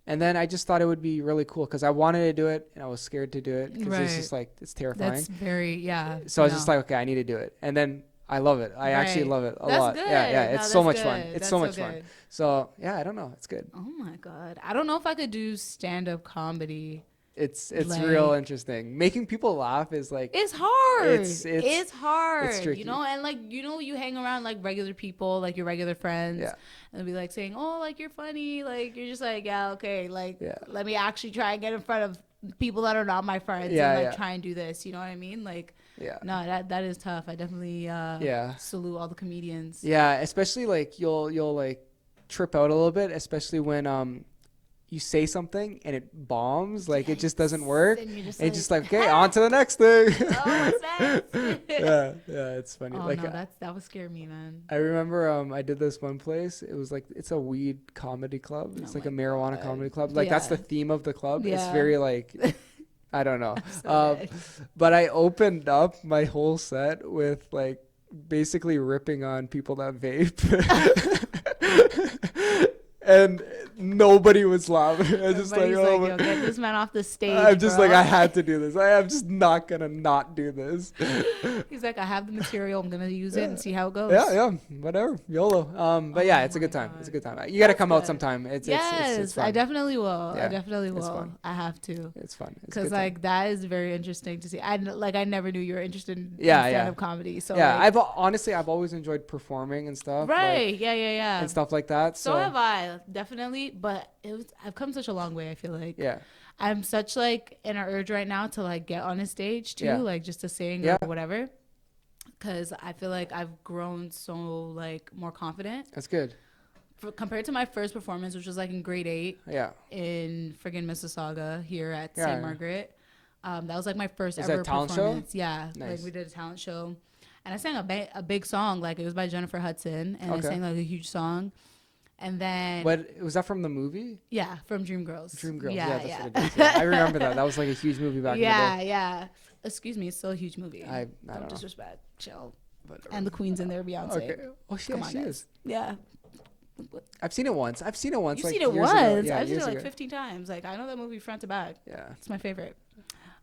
And then I just thought it would be really cool because I wanted to do it and I was scared to do it because it's Right. just like it's terrifying. That's very So I was just like, okay, I need to do it. And then I love it. I actually Right. love it a That's lot. good. Yeah, No, it's so much that's fun. good. It's That's so so much fun. good. So yeah, I don't know. It's good. Oh my god, I don't know if I could do stand-up comedy. It's Like- real interesting. Making people laugh is like It's hard. It's hard. it's tricky. You know, and like you hang around like regular people, like your regular friends, Yeah. and they'll be like saying, "Oh, like you're funny." Like you're just like, "Yeah, okay." Like Yeah. let me actually try and get in front of people that are not my friends Yeah, and like yeah. try and do this. You know what I mean? Like yeah. no, that is tough. I definitely Yeah. salute all the comedians. Yeah, especially like you'll like trip out a little bit, especially when you say something and it bombs, like it just doesn't work. And you're just It's just like, okay, on to the next thing. oh, what's that? yeah, it's funny. Oh like no, that would scare me, man. I remember I did this one place. It was like it's a weed comedy club. It's Oh like a my marijuana God. comedy club. Like that's Yeah. the theme of the club. It's Yeah. very like I don't know. So dead. But I opened up my whole set with like basically ripping on people that vape. And nobody was laughing. I just like, Everybody's oh like, my- yo, get this man off the stage. I'm just bro. like, I had to do this. I am just not gonna not do this. He's like, I have the material. I'm gonna use it and see how it goes. Yeah, whatever, YOLO. But yeah, it's a my good time. God. It's a good time. You gotta That's come out good. sometime. It's Yes, fun. I definitely will. Yeah, I definitely it's will. fun. I have to. It's fun. It's a Because good time. like that is very interesting to see. I never knew you were interested in Yeah, stand-up yeah. comedy. So yeah, like, I've always enjoyed performing and stuff. right. like, Yeah. and stuff like that. So have I, definitely. But I've come such a long way. I feel like. Yeah. I'm such like in an urge right now to like get on a stage too, Yeah. like just to sing Yeah. or whatever. Because I feel like I've grown so like more confident That's good. compared to my first performance, which was like in grade 8 Yeah. in friggin' Mississauga here at Yeah. St. Margaret. That was like my first Is that ever a talent show? performance. Yeah, Nice. like we did a talent show, and I sang a big song. Like it was by Jennifer Hudson, and I Okay. sang like a huge song. And then What was that from the movie? yeah, from Dreamgirls. Dreamgirls. Yeah, That's yeah. what it is. Yeah. I remember that. That was like a huge movie back in the Yeah, day. yeah. Excuse me, it's still a huge movie. I don't know. disrespect. Chill. But, And the Queen's in there, Beyonce. okay. Oh, she, Come on, she guys. is. Yeah. I've seen it once. You've like, seen it years once. ago. Yeah, I've seen years it like ago. 15 times. Like I know that movie front to back. Yeah. It's my favorite.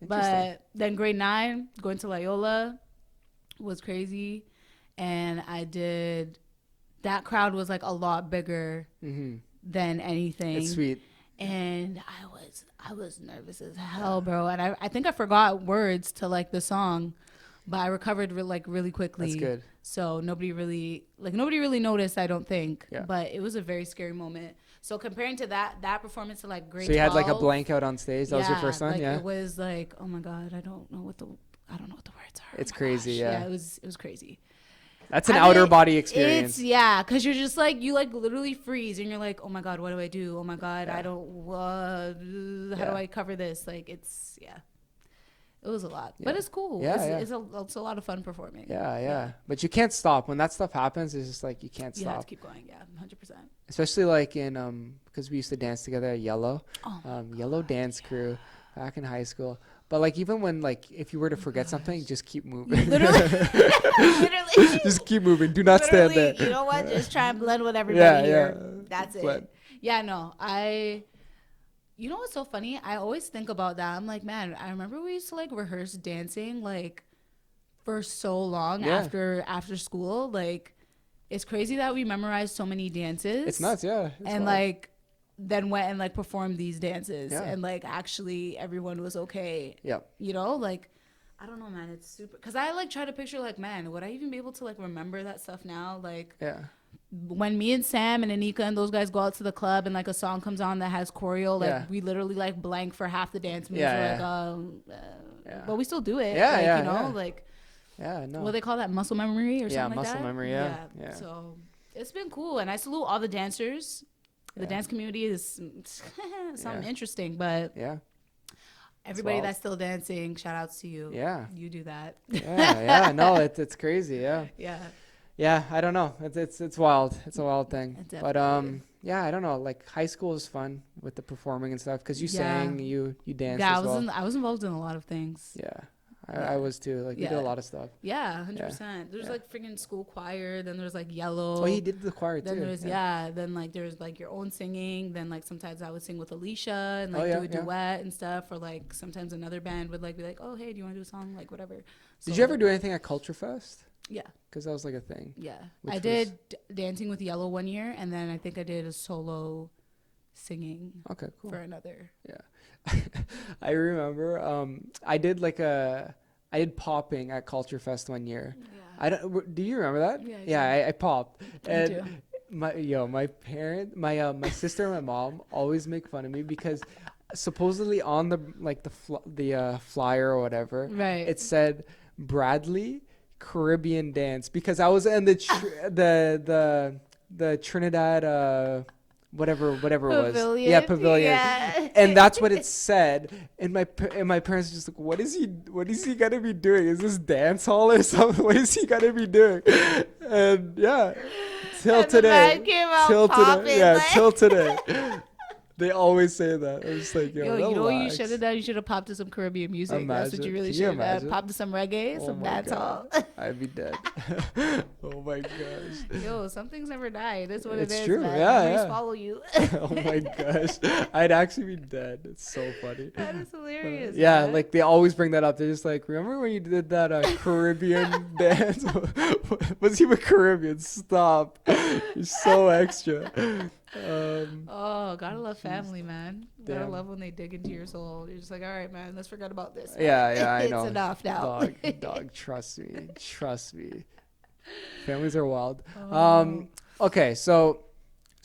Interesting. But then grade 9, going to Loyola was crazy. And I did that crowd was like a lot bigger than anything. It's sweet. And I was nervous as hell, bro. And I think I forgot words to like the song, but I recovered like really quickly. That's good. So nobody really noticed, I don't think. Yeah. But it was a very scary moment. So comparing to that performance to like grade 12. So you had like a blank out on stage. That was your first one. Like, Yeah. It was like, oh my God, I don't know what the words are. It's Oh my crazy. gosh. Yeah. It was crazy. That's an outer body experience. Because you're just like, you like literally freeze and you're like, oh my God, what do I do? Oh my God, I don't, how do I cover this? Like, it was a lot, but it's cool. It's a lot of fun performing. Yeah. But you can't stop. When that stuff happens, it's just like, you can't stop. You have to keep going, 100%. Especially like in, because we used to dance together at Yellow. Yellow dance crew back in high school. But like even when like if you were to forget something, just keep moving. Literally. Just keep moving. Do not stand there. You know what? Just try and blend with everybody here. That's it. Blend. Yeah, no. You know what's so funny? I always think about that. I'm like, man, I remember we used to like rehearse dancing like for so long after school. Like, it's crazy that we memorized so many dances. It's nuts, yeah. And like then went and like performed these dances and like actually everyone was okay. Yep. You know, like I don't know, man. It's super, because I like try to picture like, man, would I even be able to like remember that stuff now? Like when me and Sam and Anika and those guys go out to the club and like a song comes on that has choreo, like we literally like blank for half the dance moves. But we still do it. Like no. What they call that, muscle memory or something like that? Yeah, muscle memory. Yeah. So it's been cool, and I salute all the dancers. The dance community is something interesting, but everybody that's still dancing, shout outs to you. Yeah, you do that. No, it's crazy. Yeah, I don't know. It's wild. It's a wild thing. But I don't know. Like high school is fun with the performing and stuff because you sang, you danced. Yeah, I was involved in a lot of things. I was too. Like we did a lot of stuff. Yeah, 100%. There's like freaking school choir. Then there's like Yellow. Oh, he did the choir then too. There's Then like there's like your own singing. Then like sometimes I would sing with Alicia and like do a duet and stuff. Or like sometimes another band would like be like, oh hey, do you want to do a song? Like whatever. Did you ever do anything at Culture Fest? Yeah. Because that was like a thing. Yeah. I did Dancing with Yellow one year, and then I think I did a solo singing. Okay, cool. For another. Yeah. I remember I did popping at Culture Fest one year. Yeah. Do you remember that? Yeah, I popped. And my parent, my sister and my mom always make fun of me because supposedly on the flyer or whatever, it said Bradley Caribbean dance because I was in the Trinidad whatever it was. Pavilion. Yeah. And that's what it said. And my parents were just like, what is he gonna be doing? Is this dance hall or something? What is he gonna be doing? And till today. Till today. They always say that. I'm just like, yo, you know what you should have done? You should have popped to some Caribbean music. That's what you really should have done. Popped to some reggae, some dancehall. I'd be dead. Oh my gosh. Yo, some things never die. It is what it is. It's true. Man. Yeah. Follow you. Oh my gosh. I'd actually be dead. It's so funny. That is hilarious. Man. Like they always bring that up. They're just like, remember when you did that Caribbean dance? Was he with Caribbean? Stop. You're so extra. Gotta love family, man. Gotta love when they dig into your soul. You're just like, all right, man, let's forget about this. Yeah, I know. It's enough now. Dog, trust me. Families are wild. Okay, so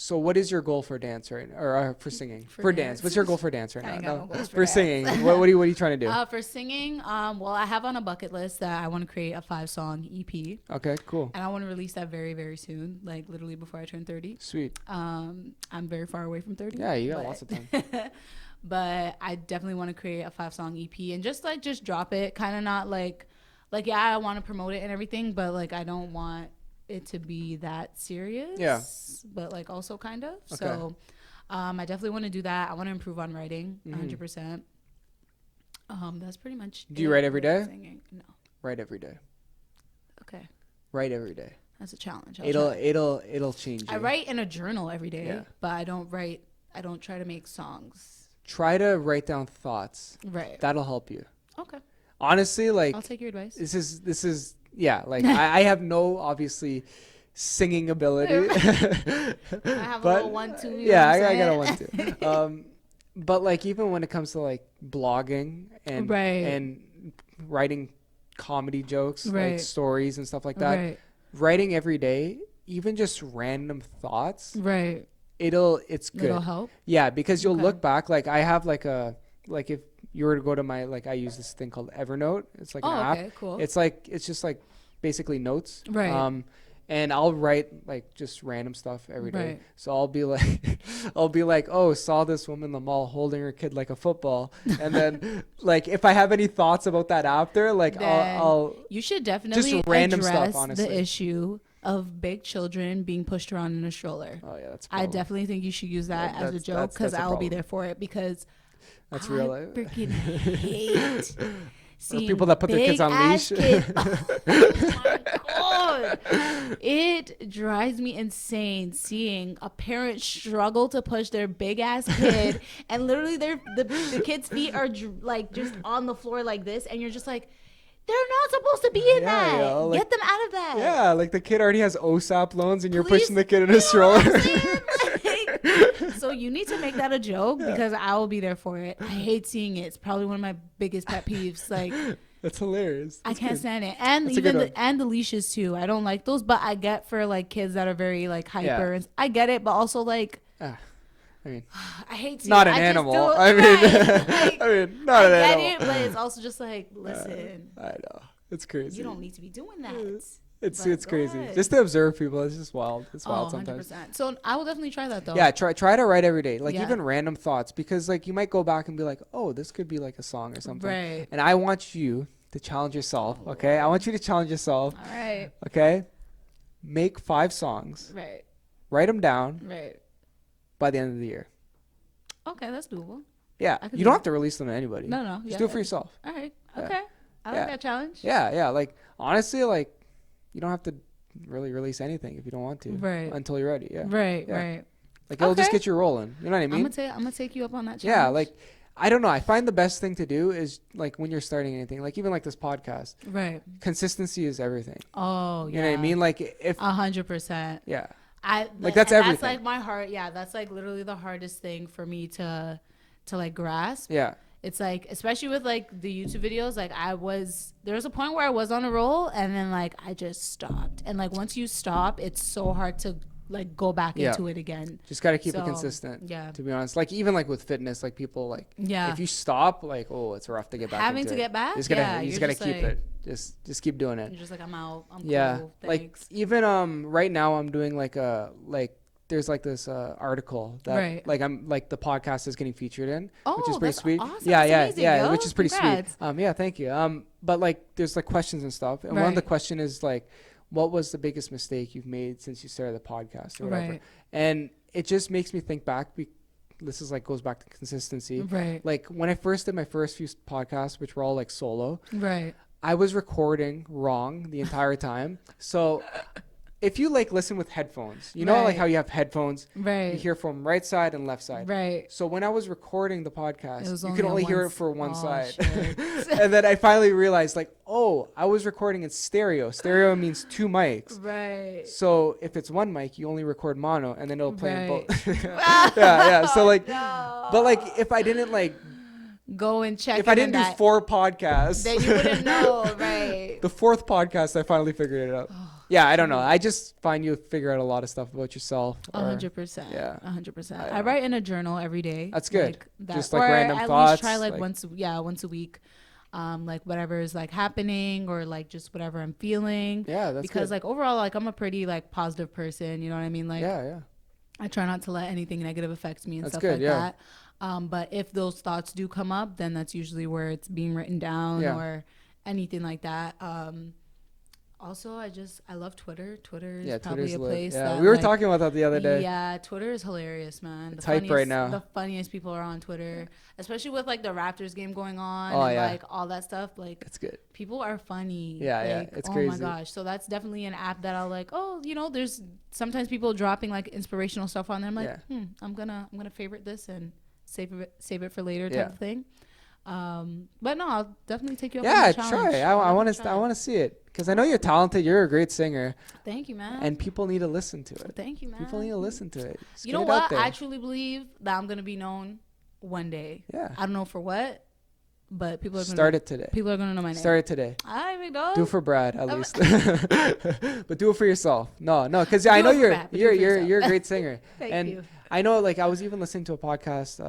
what is your goal for dance right now, or for singing? For dance. What's your goal for dance right now? For singing. What are you trying to do? For singing, well, I have on a bucket list that I want to create a 5-song EP. Okay, cool. And I want to release that very, very soon, like literally before I turn 30. Sweet. I'm very far away from 30. Yeah, you got lots of time. But I definitely want to create a 5-song EP and just drop it. Kind of not like I want to promote it and everything, but like I don't want it to be that serious, but like also kind of. Okay. So I definitely want to do that. I want to improve on writing 100%. That's pretty much Do you write every day? Singing. No. Write every day. Okay. Write every day. That's a challenge. It'll change you. I write in a journal every day, but I don't try to make songs. Try to write down thoughts. Right. That'll help you. Okay. Honestly, like I'll take your advice. This is like I have no obviously singing ability. I have a little 1-2. Yeah, I got a 1-2. But like even when it comes to like blogging and writing comedy jokes, like stories and stuff like that, writing every day, even just random thoughts, it's good. It'll help. Yeah, because you'll look back. Like I have like if you were to go to my, like I use this thing called Evernote. It's like an app. Okay, cool. It's just like basically notes. Right. And I'll write like just random stuff every day. So I'll be like, oh, saw this woman in the mall holding her kid like a football. And then like if I have any thoughts about that after, like I'll you should definitely just random address stuff, honestly. the issue of big children being pushed around in a stroller. Oh yeah, that's a I problem. definitely think you should use that as a joke, because I will be there for it, because that's I real. freaking hate seeing people that put their kids on leash. Oh my god, it drives me insane seeing a parent struggle to push their big ass kid, and literally the kid's feet are like just on the floor like this, and you're just like, they're not supposed to be in that. Yeah, like, get them out of that. Yeah, like the kid already has OSAP loans and you're Please, pushing the kid in a stroller. So you need to make that a joke, because I will be there for it. I hate seeing it. It's probably one of my biggest pet peeves. Like, that's hilarious. I can't stand it. And that's even the leashes too. I don't like those, but I get for like kids that are very like hyper. And I get it, but also like, I mean, I hate seeing not it. an animal. I mean, like, I mean, not an animal. I get it, but it's also just like, listen. I know. It's crazy. You don't need to be doing that. It's crazy. Ahead. Just to observe people, it's just wild. It's wild sometimes. 100%. So I will definitely try that though. Yeah, try to write every day, like even random thoughts, because like you might go back and be like, oh, this could be like a song or something. Right. And I want you to challenge yourself. Okay, I want you to challenge yourself. All right. Okay, make 5 songs. Right. Write them down. Right. By the end of the year. Okay, that's doable. Yeah, you don't have to release them to anybody. No. Just do it for yourself. All right. Okay. I like that challenge. Yeah. Like honestly, like you don't have to really release anything if you don't want to. Right. Until you're ready. Yeah. Right. Like it'll just get you rolling. You know what I mean? I'm gonna take you up on that challenge. Yeah. Like I don't know. I find the best thing to do is like when you're starting anything, like even like this podcast. Right. Consistency is everything. Oh yeah. You know what I mean? Like if 100%. Yeah. That's everything. That's like my heart. Yeah. That's like literally the hardest thing for me to like grasp. Yeah. It's like, especially with like the YouTube videos, like there was a point where I was on a roll, and then like I just stopped. And like once you stop, it's so hard to like go back into it again. Just got to keep it consistent. Yeah. To be honest, like even like with fitness, like people like if you stop, like it's rough to get back. Having to get back. You just gotta keep it. Just keep doing it. You're just like, I'm out. I'm cool. Thanks. Like even right now I'm doing like there's like this article that like I'm like the podcast is getting featured in, which is pretty sweet. Awesome. Yeah, which is pretty Congrats. sweet. Yeah, thank you. But like there's like questions and stuff, and one of the question is like, what was the biggest mistake you've made since you started the podcast or whatever? And it just makes me think back. This is like goes back to consistency. Like when I first did my first few podcasts, which were all like solo. I was recording wrong the entire time. So if you like listen with headphones, you know like how you have headphones, you hear from right side and left side. So when I was recording the podcast, you could only hear it for one side. And then I finally realized like, I was recording in stereo. Stereo means 2 mics. So if it's 1 mic, you only record mono, and then it'll play in both. Yeah. So like, but like if I didn't like go and check. If I didn't do 4 podcasts, then you wouldn't know, right? The 4th podcast, I finally figured it out. Yeah, I don't know. I just find you figure out a lot of stuff about yourself. 100%. Yeah, 100%. I write in a journal every day. That's good. Just like random thoughts. At least try like once a week. Like whatever is like happening, or like just whatever I'm feeling. Yeah, that's because good. like overall, like I'm a pretty like positive person. You know what I mean? Like I try not to let anything negative affect me and stuff like that. But if those thoughts do come up, then that's usually where it's being written down or anything like that. Also, I love Twitter. Twitter is probably a place that we were talking about that the other day. Yeah, Twitter is hilarious, man. It's hype right now. The funniest people are on Twitter, especially with like the Raptors game going on and like all that stuff. Like, it's good. People are funny. Yeah, it's crazy. Oh my gosh. So that's definitely an app that I'll like, there's sometimes people dropping like inspirational stuff on there. I'm like, I'm gonna favorite this and save it for later type of thing. But no, I'll definitely take you up on Yeah, the challenge. try. I want to see it because I know you're talented. You're a great singer, Thank you, man. and people need to listen to it. Thank you, man. People need to listen to it. Just You get know it out what? there. I truly believe that I'm gonna be known one day. Yeah. I don't know for what, but people are gonna Start it today. People are gonna know my name. Start it today. All right, big dog. Do it for Brad at least, but do it for yourself. No, because I know it for you're Brad, but do it for yourself. you're a great singer. Thank and you. I know, like, I was even listening to a podcast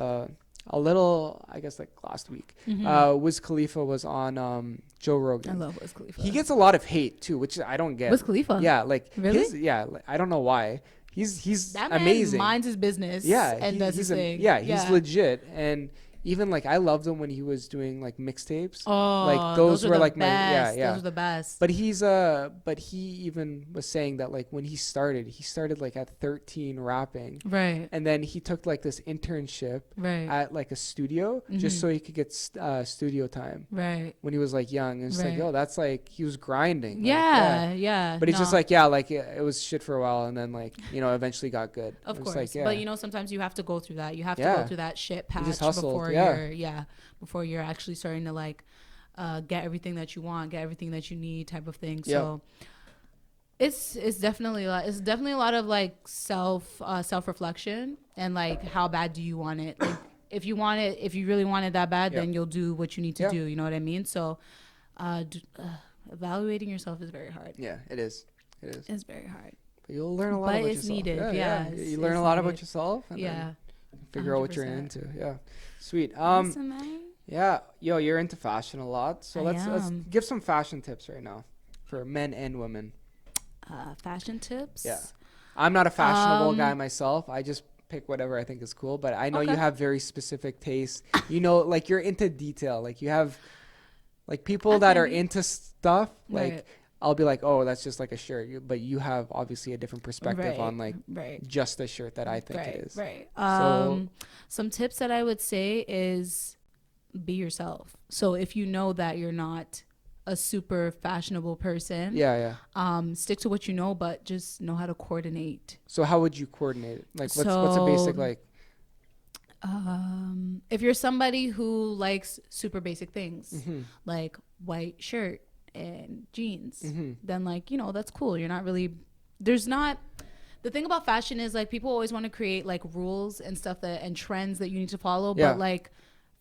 a little, I guess, like last week. Wiz Khalifa was on Joe Rogan. I love Wiz Khalifa. He gets a lot of hate too, which I don't get. Wiz Khalifa. Yeah, like Really? I don't know why. He's That man amazing. minds his business. Yeah, and does his thing. He's legit. And even like I loved him when he was doing like mixtapes. Oh, like those were the like best. my Those were the best. But he even was saying that like when he started like at 13 rapping. Right. And then he took like this internship Right. at like a studio just so he could get studio time Right. when he was like young. And it's like, Right. yo, that's like he was grinding. Like, Yeah. But he's just like, it was shit for a while, and then like eventually got good. Of It was course, like, but sometimes you have to go through that. You have to Yeah. go through that shit You patch just hustled, before before you're actually starting to like get everything that you want, get everything that you need, type of thing. So it's definitely a lot. It's definitely a lot of like self reflection and like how bad do you want it? Like if you really want it that bad, then you'll do what you need to do. You know what I mean? So evaluating yourself is very hard. Yeah, it is. It's very hard. But you'll learn a lot But about it's yourself. needed. You learn a lot about needed. yourself. And then figure out what you're 100%. into. Yeah, sweet. Listen, man. Yeah, you're into fashion a lot. So let's am. give some fashion tips right now for men and women. Fashion tips. Yeah, I'm not a fashionable guy myself. I just pick whatever I think is cool. But I know you have very specific tastes. Like you're into detail. Like you have, like people that are into stuff. Like Right. I'll be like, oh, that's just like a shirt. But you have obviously a different perspective on like just a shirt that I think it is. Right. So Some tips that I would say is be yourself. So if you know that you're not a super fashionable person, stick to what you know, but just know how to coordinate. So how would you coordinate it? Like what's a basic like? If you're somebody who likes super basic things, like white shirt and jeans, then like, that's cool. You're not really, the thing about fashion is like people always want to create like rules and stuff and trends that you need to follow. But like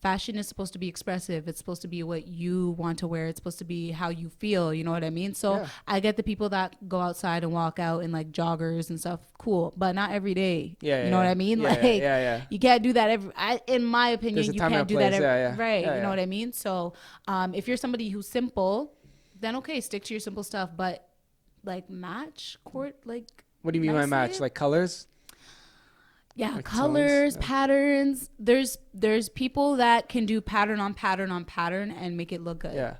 fashion is supposed to be expressive. It's supposed to be what you want to wear. It's supposed to be how you feel. You know what I mean? So I get the people that go outside and walk out in like joggers and stuff. Cool. But not every day. You know what I mean? You can't do that in my opinion, you can't do that every right. You know what I mean? So if you're somebody who's simple, then okay, stick to your simple stuff. But like match like what do you mean by match? Like colors? Yeah, like colors, tones? patterns. There's people that can do pattern on pattern on pattern and make it look good. Yeah.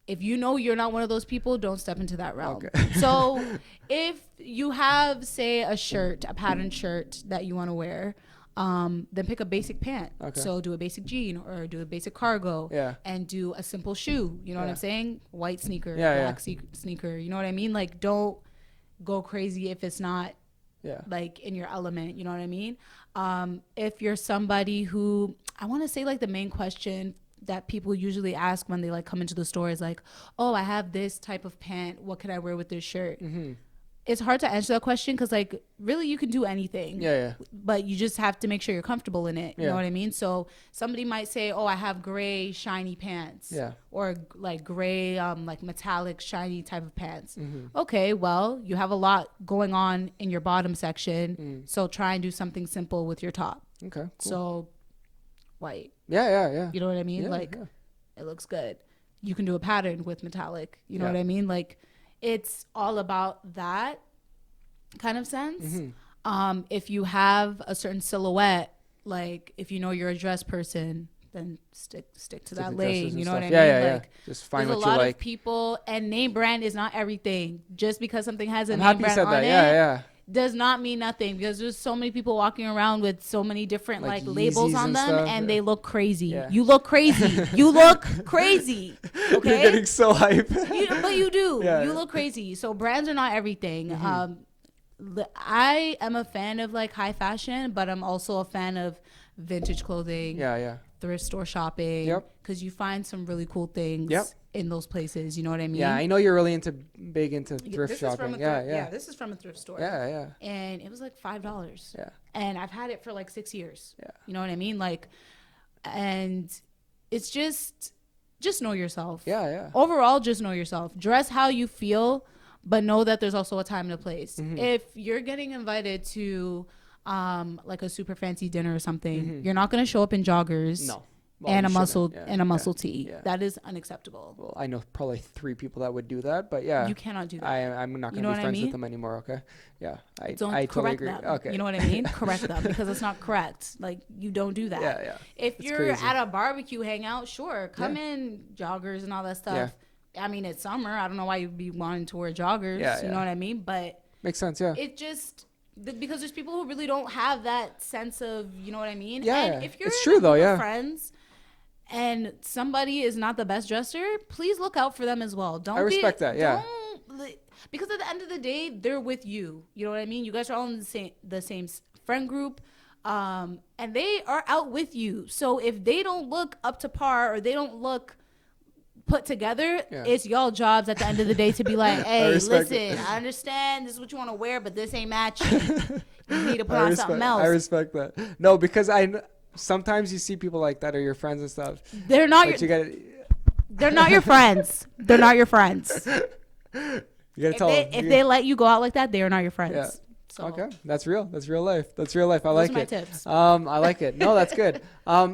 If you know you're not one of those people, don't step into that realm. Okay. So if you have, say, a patterned shirt that you want to wear, then pick a basic pant. Okay. So do a basic jean or do a basic cargo. Yeah. And do a simple shoe. You know what I'm saying? White sneaker, Yeah, black sneaker. You know what I mean? Like, don't go crazy if it's not like in your element. You know what I mean? If you're somebody who, I want to say like the main question that people usually ask when they like come into the store is like, oh, I have this type of pant. What can I wear with this shirt? It's hard to answer that question because like really you can do anything. But you just have to make sure you're comfortable in it. You know what I mean? So somebody might say, oh, I have gray shiny pants. Or like gray like metallic shiny type of pants. Okay, well, you have a lot going on in your bottom section. So try and do something simple with your top. Okay. Cool. So white. Yeah. You know what I mean? It looks good. You can do a pattern with metallic. You know what I mean? Like it's all about that kind of sense. If you have a certain silhouette, like if you know you're a dress person, then stick to that lane. You know what I mean? Like just find there's what a you lot like. of people, and name brand is not everything. Just because something has a I'm name happy you brand said on that. it does not mean nothing, because there's so many people walking around with so many different like labels Yeezys on and them stuff, and they look crazy. Yeah. You look crazy. You look crazy. Okay? You're getting so hype. But you do. Yeah. You look crazy. So brands are not everything. I am a fan of like high fashion, but I'm also a fan of vintage clothing. thrift store shopping. Yep. Because you find some really cool things Yep. in those places. You know what I mean? Yeah, I know you're really big into thrift This is shopping. from a Yeah. this is from a thrift store. Yeah. And it was like $5. Yeah. And I've had it for like 6 years. Yeah. You know what I mean? Like, and it's just know yourself. Yeah. Overall, just know yourself. Dress how you feel, but know that there's also a time and a place. Mm-hmm. If you're getting invited to like a super fancy dinner or something, Mm-hmm. you're not going to show up in joggers. No. Well, And you a muscle shouldn't. and a muscle tee. Yeah. That is unacceptable. Well, I know probably 3 people that would do that, but yeah. You cannot do that. I'm not You going know to what be I friends mean? with them anymore, okay? Yeah. I Don't totally correct agree. them. Okay. You know what I mean? Correct them because it's not correct. Like, you don't do that. Yeah. If It's you're crazy. at a barbecue hangout, sure, come in joggers and all that stuff. I mean, it's summer. I don't know why you'd be wanting to wear joggers. Yeah, you know what I mean? But Makes sense, yeah. it just because there's people who really don't have that sense of, you know what I mean? Yeah, And if you're it's in true a though, group of yeah. friends and somebody is not the best dresser, please look out for them as well. Don't I respect that, yeah. because at the end of the day, they're with you. You know what I mean? You guys are all in the same friend group, and they are out with you. So if they don't look up to par or they don't look put together, it's y'all jobs at the end of the day to be like, hey, listen, I understand this is what you want to wear, but this ain't matching. You need to put on something else. I respect that. No, because sometimes you see people like that are your friends and stuff. They're not But they're not your friends. They're not your friends. you gotta tell them. If they let you go out like that, they are not your friends. Yeah. So Okay, that's real. That's real life. That's real life. I those like are my it. tips. I like it. No, that's good.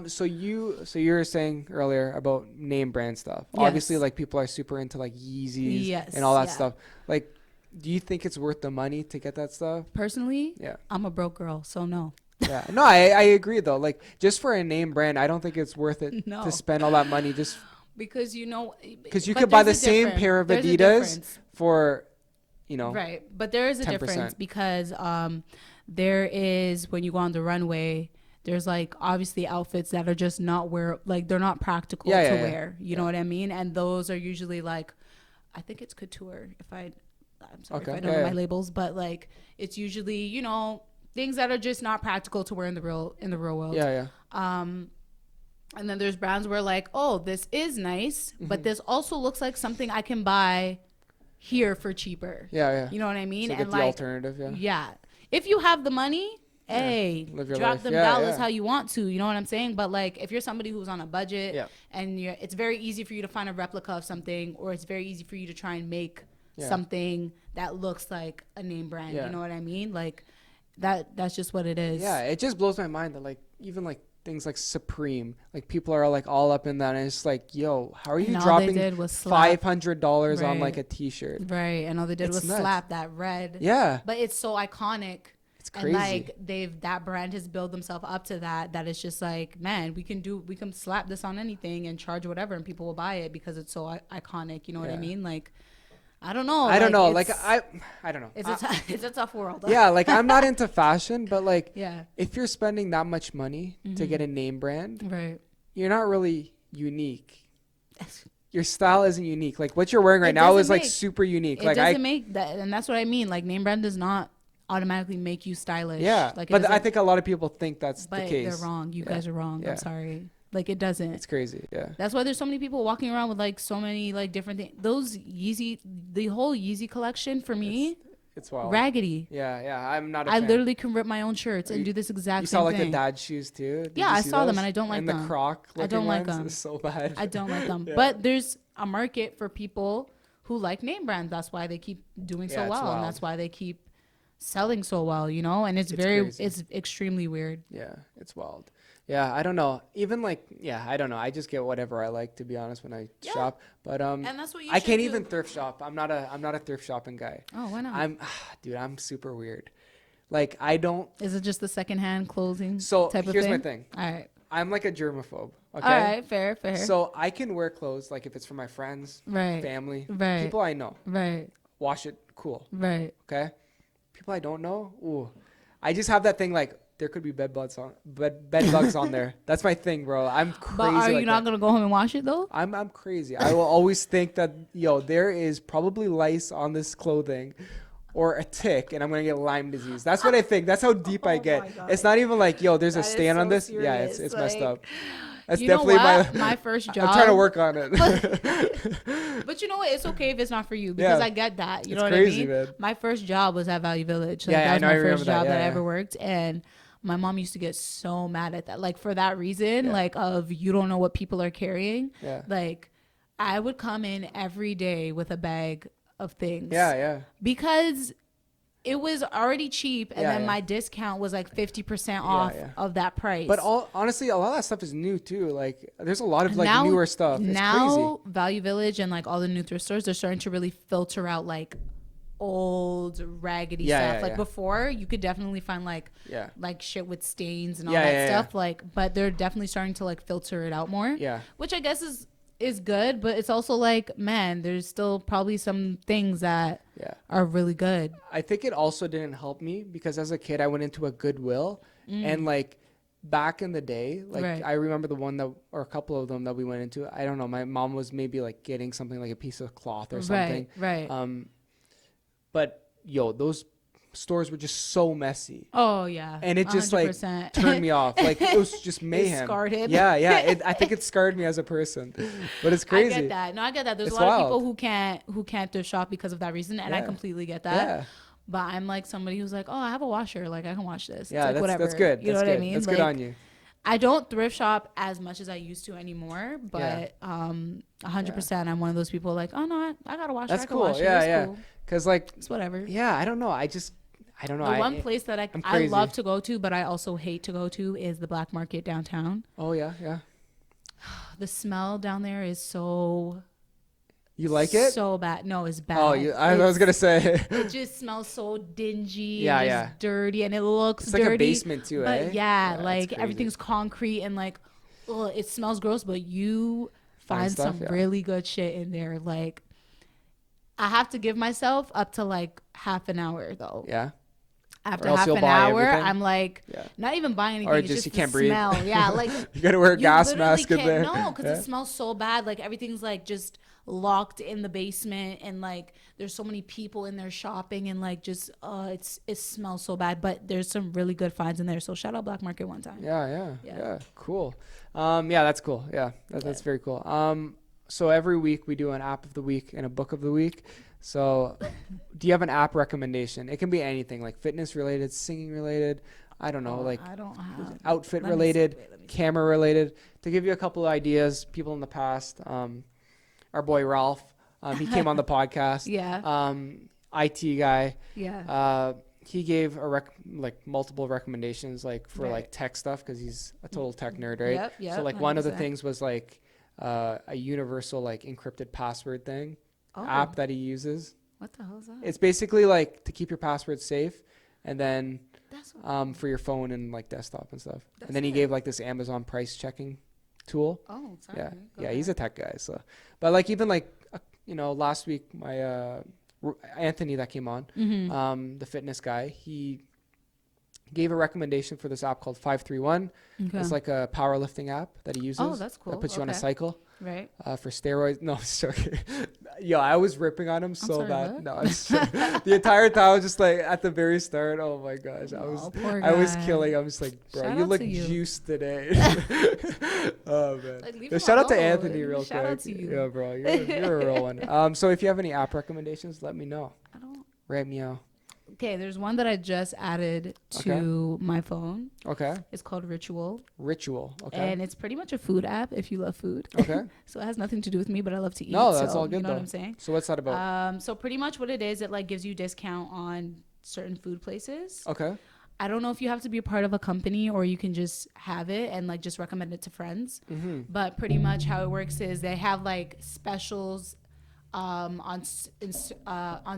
So you were saying earlier about name brand stuff. Yes. Obviously, like people are super into like Yeezys and all that stuff. Like, do you think it's worth the money to get that stuff? Personally, Yeah. I'm a broke girl, so no. Yeah. No, I agree though. Like just for a name brand, I don't think it's worth it No. to spend all that money just Because you because could buy the same pair of Adidas for, right. But there is a 10%. difference because there is when you go on the runway, there's like obviously outfits that are just not they're not practical to wear. You know what I mean? And those are usually like, I think it's couture. I'm sorry if I don't know my labels, but like it's usually things that are just not practical to wear in the real world. Yeah. And then there's brands where like, oh, this is nice, but this also looks like something I can buy here for cheaper. Yeah. You know what I mean? So and the like alternative, yeah. If you have the money, hey, live your drop life. them dollars how you want to. You know what I'm saying? But like, if you're somebody who's on a budget and it's very easy for you to find a replica of something, or it's very easy for you to try and make something that looks like a name brand. You know what I mean? Like that's just what it is. Yeah, it just blows my mind that like even like things like Supreme, like people are like all up in that, and it's like, yo, how are you dropping $500 on like a t-shirt? Right, and all they did was nuts. slap that red. Yeah, but it's so iconic. It's crazy. And like that brand has built themselves up to that it's just like, man, we can slap this on anything and charge whatever and people will buy it because it's so iconic. You know what I mean? Like, I don't know. I don't know. Like I don't know. It's a tough world. Yeah, like I'm not into fashion, but like yeah, if you're spending that much money to get a name brand, right, you're not really unique. Your style isn't unique. Like what you're wearing right now is like super unique. It doesn't make that, and that's what I mean. Like name brand does not automatically make you stylish. Yeah, like, but I think a lot of people think that's the case. They're wrong. You guys are wrong. I'm sorry. Like it doesn't. It's crazy. Yeah. That's why there's so many people walking around with like so many like different things. Those Yeezy, the whole Yeezy collection for me, it's wild. Raggedy. Yeah. I'm not. I literally can rip my own shirts and do this exact same thing. You saw like the dad shoes too. Did yeah, I saw those? them and I don't like them. And the Croc. I don't like them. It's so bad. I don't like them. But there's a market for people who like name brands. That's why they keep doing so well, and that's why they keep selling so well. You know, and it's extremely weird. Yeah, it's wild. Yeah, I don't know. Even like, I don't know. I just get whatever I like, to be honest, when I shop. But and that's what you I can't do. even thrift shop. I'm not a thrift shopping guy. Oh, why not? I'm super weird. Like I don't. Is it just the secondhand clothing? So type of here's thing? my thing. All right. I'm like a germaphobe. Okay. All right. Fair. So I can wear clothes like if it's for my friends, family, people I know. Right. Wash it, cool. Right. Okay. People I don't know. Ooh, I just have that thing like. There could be bed bugs on there. That's my thing, bro. I'm crazy. But are you not gonna go home and wash it though? I'm crazy. I will always think that there is probably lice on this clothing, or a tick, and I'm gonna get Lyme disease. That's what I think. That's how deep I get. It's not even like there's a stain on this. Serious. Yeah, it's messed up. That's You know definitely what? My first job. I'm trying to work on it. But you know what? It's okay if it's not for you because Yeah. I get that. You It's know what crazy, I mean? man. My first job was at Value Village. Like, Yeah, that was I know, I my remember first that. job that I Yeah. ever worked. And my mom used to get so mad at that. Like, for that reason, Yeah. like, of you don't know what people are carrying. Yeah. Like, I would come in every day with a bag of things. Yeah. Because it was already cheap, and Yeah, then yeah. my discount was like 50% off yeah. of that price. But honestly, a lot of that stuff is new too. Like, there's a lot of like now, newer stuff. It's now Value Village and like all the new thrift stores, they're starting to really filter out like old raggedy Yeah, stuff. yeah, Like yeah. before, you could definitely find like Yeah. like shit with stains and all Yeah, that yeah, stuff. Like, but they're definitely starting to like filter it out more. Yeah. Which I guess is good, but it's also like, man, there's still probably some things that Yeah. are really good. I think it also didn't help me because as a kid, I went into a Goodwill and like back in the day, like Right. I remember the one that, or a couple of them that we went into. I don't know. My mom was maybe like getting something like a piece of cloth or something. Right. But yo, those stores were just so messy. Oh yeah. And it just 100%. like turned me off. Like it was just mayhem. scarred him. Yeah. I think it scarred me as a person. But it's crazy. I get that. No, I get that. There's It's a lot wild. of people who can't thrift shop because of that reason, and I Yeah. completely get that. Yeah. But I'm like somebody who's like, oh, I have a washer, like I can wash this. It's Yeah, like, that's whatever. good. You know That's what good. I mean? That's like, good on you. I don't thrift shop as much as I used to anymore, but 100%, I'm one of those people like, oh no, I got a washer. That's I can cool. wash it. Yeah, It's yeah. cool. Because like, It's whatever. yeah, I don't know. I don't know. The one place that I I'm I crazy. love to go to, but I also hate to go to, is the black market downtown. Oh yeah. The smell down there is so You like it? so bad. No, it's bad. Oh, I was gonna say. It just smells so dingy Yeah, and yeah. just dirty, and it looks It's dirty. like a basement too, but eh? yeah, it's like crazy. everything's concrete and like, ugh, it smells gross, but you find stuff, some yeah. really good shit in there. Like, I have to give myself up to like half an hour though. Yeah. After Or else half you'll an buy hour, everything? I'm like, Yeah. not even buying anything. Or it's just you the can't breathe. smell. Yeah, like You gotta wear a you gas literally mask in can't- there. No, because Yeah. it smells so bad. Like everything's like just locked in the basement, and like there's so many people in there shopping, and like just it smells so bad. But there's some really good finds in there. So shout out Black Market one time. Yeah. Cool. Yeah, that's cool. Yeah, that's very cool. So every week we do an app of the week and a book of the week. So do you have an app recommendation? It can be anything, like fitness related, singing related. I don't know, like I don't have outfit let me see. related, Wait, let me see. camera related. To give you a couple of ideas, people in the past, our boy Ralph, he came on the podcast. Yeah. IT guy. Yeah. He gave multiple recommendations, like for Right. like tech stuff, because he's a total tech nerd, right? Yep, So like one of the 100%. things was like a universal like encrypted password thing Oh. app that he uses. What the hell is that? It's basically like to keep your passwords safe, and then That's for your phone and like desktop and stuff. That's And then he it. gave like this Amazon price checking tool. oh, sorry. Yeah, Go yeah, ahead. he's a tech guy. So, but like even like last week my Anthony that came on, Mm-hmm. the fitness guy, he gave a recommendation for this app called 531. Okay. It's like a powerlifting app that he uses. Oh, that's cool. That puts you on a Okay. cycle Right. for steroids. No, I'm just joking. Yo, I was ripping on him so sorry, bad. what? No, I'm just the entire time I was just like at the very start. Oh my gosh, I was Poor I was guy. killing. I'm just like, bro, Shout you out look to you. juiced today. Oh man. Like, leave Yo, him shout out to alone. Anthony real Shout quick. out to you. Yeah, bro, you're a real one. So if you have any app recommendations, let me know. I don't. Right meow. Okay, there's one that I just added to my phone. Okay. It's called Ritual, Ritual. Okay. and it's pretty much a food app if you love food. Okay. So it has nothing to do with me, but I love to eat. No, that's so, all good You know though. what I'm saying? So what's that about? So pretty much what it is, it like gives you discount on certain food places. Okay. I don't know if you have to be a part of a company or you can just have it and like just recommend it to friends. Mm-hmm. But pretty much how it works is they have like specials on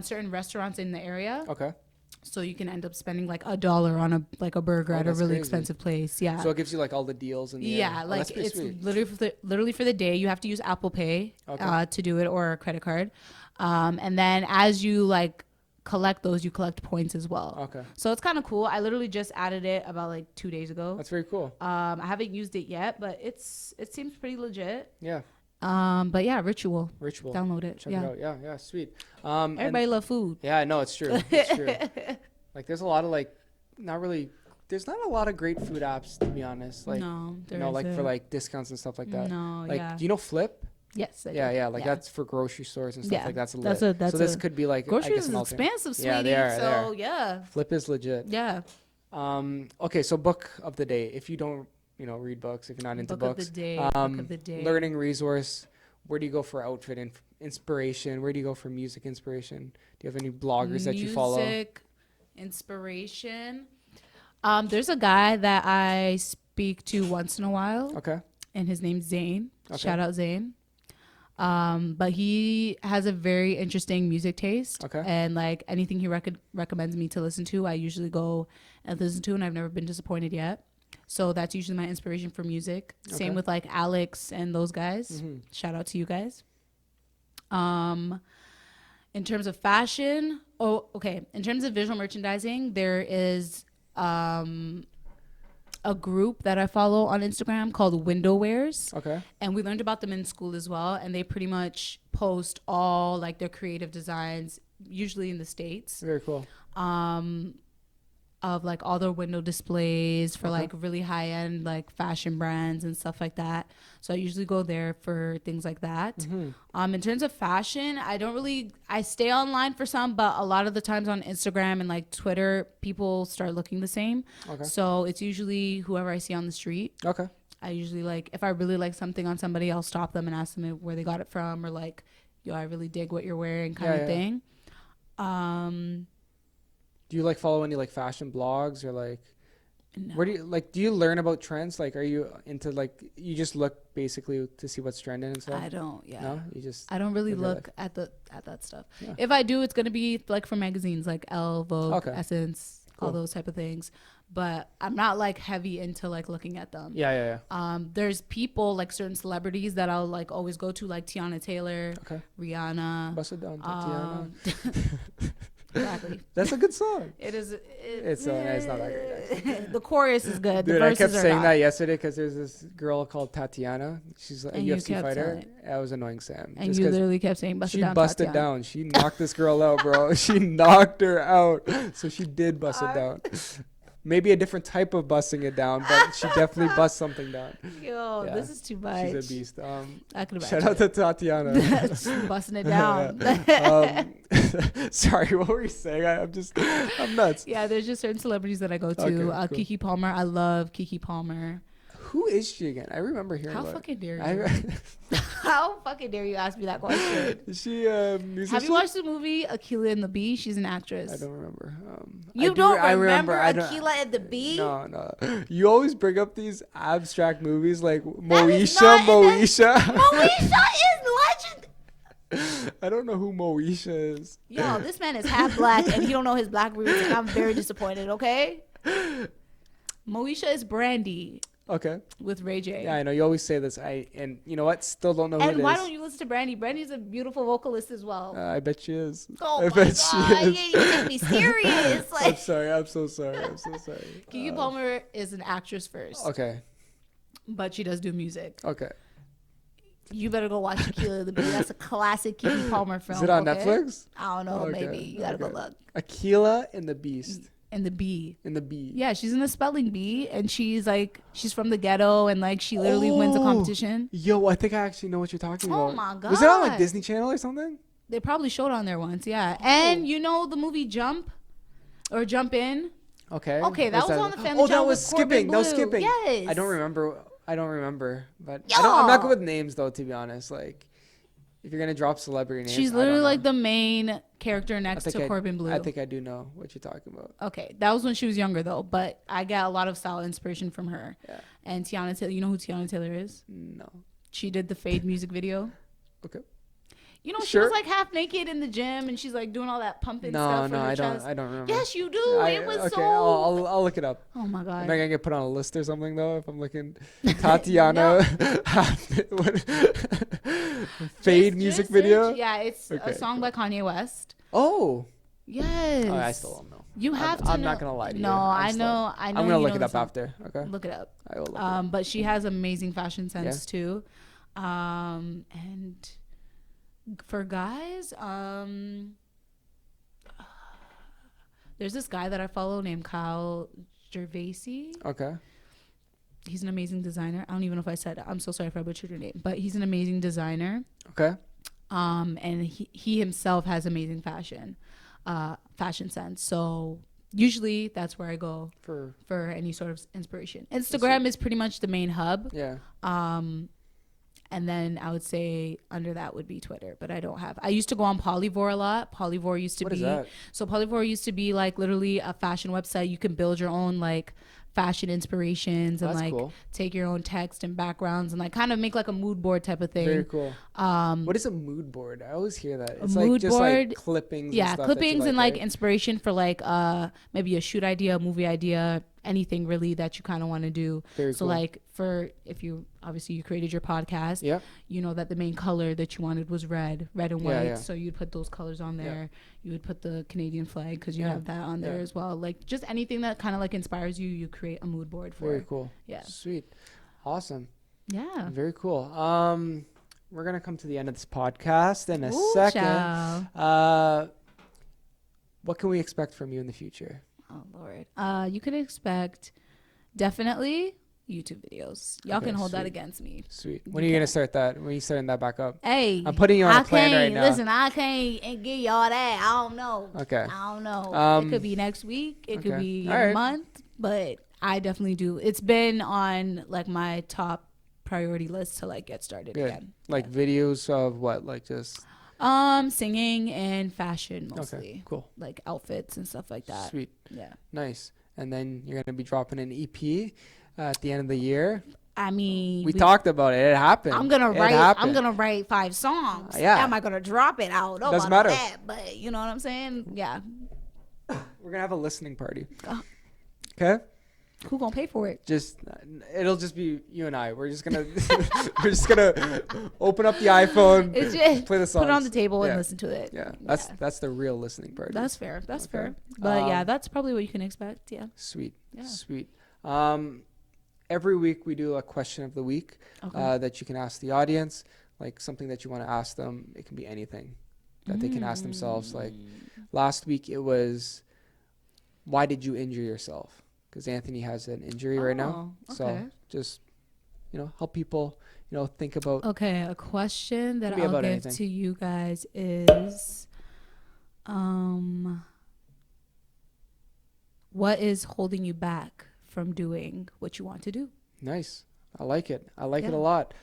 certain restaurants in the area. Okay. So you can end up spending like $1 on a burger at a that's really crazy. expensive place. Yeah. So it gives you like all the deals and Yeah, like that's pretty it's sweet. literally for the day. You have to use Apple Pay Okay. to do it, or a credit card. And then as you like collect those, you collect points as well. Okay. So it's kind of cool. I literally just added it about like 2 days ago. That's very cool. I haven't used it yet, but it seems pretty legit. Yeah. But yeah, Ritual. Ritual. Download it. Check yeah. it out. Yeah. Sweet. Everybody love food. Yeah, no, it's true. It's true. Like there's a lot of like not really there's not a lot of great food apps, to be honest. Like, No, you there know, like for isn't. like discounts and stuff like that. No, Like, yeah. do you know Flip? Yes, I do. Yeah, like that's for grocery stores and stuff Yeah, like that's lit. that's So this a could be like, I groceries guess, an is alternate. expensive, sweetie. Yeah, they are. So yeah, Flip is legit. yeah. Okay, so book of the day. If you don't, read books, if you're not into Book of books, the day. Book of the day. learning resource. Where do you go for outfit inspiration? Where do you go for music inspiration? Do you have any bloggers that you follow? Music inspiration. There's a guy that I speak to once in a while. Okay. And his name's Zane. Okay. Shout out Zane. But he has a very interesting music taste. Okay. And like anything he recommends me to listen to, I usually go and listen to, and I've never been disappointed yet. So that's usually my inspiration for music. Okay. Same with like Alex and those guys. Mm-hmm. Shout out to you guys. In terms of fashion, in terms of visual merchandising, there is a group that I follow on Instagram called Window Wears. Okay. And we learned about them in school as well. And they pretty much post all like their creative designs, usually in the States, Very cool. of like all their window displays for Okay. like really high end like fashion brands and stuff like that. So I usually go there for things like that. Mm-hmm. In terms of fashion, I stay online for some, but a lot of the times on Instagram and like Twitter, people start looking the same. Okay. So it's usually whoever I see on the street. Okay. I usually like, if I really like something on somebody, I'll stop them and ask them where they got it from, or like, yo, I really dig what you're wearing kind of thing. Do you like follow any like fashion blogs or like No. where do you learn about trends? Like, are you into like, you just look basically to see what's trending and stuff? I don't, yeah. No, you just, I don't really look look at that stuff. Yeah. If I do, it's gonna be like for magazines like Elle, Vogue, Okay. Essence, all Cool. those type of things. But I'm not like heavy into like looking at them. yeah. There's people like certain celebrities that I'll like always go to, like Tiana Taylor, Okay. Rihanna. Bust it down, Tatiana. Exactly. That's a good song. It is. It's not that great. The chorus is good. Dude, the I verses kept are saying not. that yesterday because there's this girl called Tatiana. She's a And you UFC kept fighter. saying- I was annoying Sam. And just you 'cause literally kept saying, "Bust it she down." busted Tatiana. down. She knocked this girl out, bro. She knocked her out. So she did bust it down. Maybe a different type of busting it down, but she definitely bust something down. Yo, Yeah. this is too much. She's a beast. I could Shout out to Tatiana. to busting it down. Sorry, what were you saying? I'm nuts. Yeah, there's just certain celebrities that I go to. Okay, cool. Kiki Palmer, I love Kiki Palmer. Who is she again? I remember hearing How about fucking dare you? I, How fucking dare you ask me that question? is she a musician? Have you watched the movie Akilah and the Bee? She's an actress. I don't remember. You don't remember Akilah and the Bee? No. You always bring up these abstract movies like That is Moesha. not in Moesha. Moesha is legend. I don't know who Moesha is. Yo, this man is half black and he don't know his black roots, and I'm very disappointed. Okay. Moesha is Brandy Okay. with Ray J. Yeah, I know. You always say this. And you know what? Still don't know who it And why is. don't you listen to Brandy? Brandy's a beautiful vocalist as well. I bet she is. Oh I my bet god, she you is. can't even take me serious. I'm Like, sorry. I'm so sorry. Kiki Palmer is an actress first, Okay. but she does do music. Okay. You better go watch Akilah the Bee. That's a classic Kiki Palmer film. Is it on okay? Netflix? I don't know. Okay, Maybe you gotta go okay. look. Akilah and the Beast. And the Bee. And the Bee. Yeah, she's in the spelling bee, and she's from the ghetto, and like she literally wins a Oh. competition. Yo, I think I actually know what you're talking Oh about. my Was it on like God. Disney Channel or something? They probably showed on there once, yeah. And you know the movie Jump, or Jump In. Okay. Okay, that was on the Family Oh, that Channel was with Corbin skipping. That was Bleu. skipping. Yes. I don't remember. But I'm not Yo. good with names though, to be honest. Like, if you're gonna drop celebrity names, She's literally like the main character next to Corbin Bleu. I think I do know what you're talking about. Okay, that was when she was younger though, but I get a lot of style inspiration from her. Yeah. And Tiana Taylor, you know who Tiana Taylor is? No. She did the Fade music video. Okay. You know, she Sure. was like half naked in the gym, and she's like doing all that pumping No, stuff. no, in her I don't. chest. I don't remember. Yes, you do. It was okay, so. I'll look it up. Oh my Am god. I gonna get put on a list or something though? If I'm looking, Tatiana, Fade music Just video. search- Yeah, it's Okay, a song by Kanye West. Oh. Yes. Oh, I still don't know. You have to. I'm know. not gonna lie to you. No, I know. I'm you gonna know look it the up song. after. Okay. Look it up. I will look it up. But she has amazing fashion sense too. And for guys, there's this guy that I follow named Kyle Gervaisi. Okay. He's an amazing designer. I don't even know if I said it. I'm so sorry if I butchered your name, but he's an amazing designer. Okay. And he himself has amazing fashion sense. So usually that's where I go for any sort of inspiration. Instagram is pretty much the main hub. Yeah. And then I would say under that would be Twitter, but I used to go on Polyvore a lot. Polyvore used to What is that? So Polyvore used to be like literally a fashion website. You can build your own like fashion inspirations and That's like cool. take your own text and backgrounds and like kind of make like a mood board type of thing. Very cool. What is a mood board? I always hear that. It's mood like just board, like clippings. Yeah, and stuff clippings and like like inspiration for like maybe a shoot idea, a movie idea, anything really that you kind of want to do. Very so cool. like if you obviously you created your podcast, Yep. you know that the main color that you wanted was red and white. Yeah. So you'd put those colors on there. Yeah. You would put the Canadian flag because you Yeah. have that on there Yeah. as well. Like just anything that kind of like inspires you, you create a mood board for. Very cool. Yeah. Sweet. Awesome. Yeah. Very cool. We're gonna come to the end of this podcast in a Ooh, second. child. What can we expect from you in the future? Oh Lord. You could expect definitely YouTube videos. Y'all Okay, can hold that sweet. against me. Sweet. When are you gonna start that? When are you starting that back up? Hey, I'm putting you on a plan right now. Listen, I can't give y'all that. I don't know. Okay. I don't know. Um, It could be next week. It could okay. be All in right. a month. But I definitely do. It's been on like my top priority list to like get started Good. again. Like videos of what? Like just Singing and fashion mostly. okay. Cool. Like outfits and stuff like that. Sweet. Yeah. Nice. And then you're gonna be dropping an EP at the end of the year. I mean, We talked about it. It happened. I'm gonna It write. happened. I'm gonna wite 5 songs. Yeah. Am I gonna drop it? I don't know Doesn't about matter. that, but you know what I'm saying? Yeah. We're gonna have a listening party. Oh. Okay. Who gonna pay for it? It'll just be you and I. We're just gonna open up the iPhone, It's just play the songs, put it on the table Yeah. and listen to it. Yeah, that's the real listening party. That's fair. That's Okay. fair. But yeah, Um, that's probably what you can expect. Yeah. Sweet. Yeah. Sweet. Every week we do a question of the week Okay. that you can ask the audience, like something that you want to ask them. It can be anything that they can ask themselves. Like last week it was, why did you injure yourself? Because Anthony has an injury right now. Oh, So okay. just, help people, think about. Okay, a question that Could be I'll about give anything. to you guys is, what is holding you back from doing what you want to do? Nice. I like it. I like it Yeah. a lot.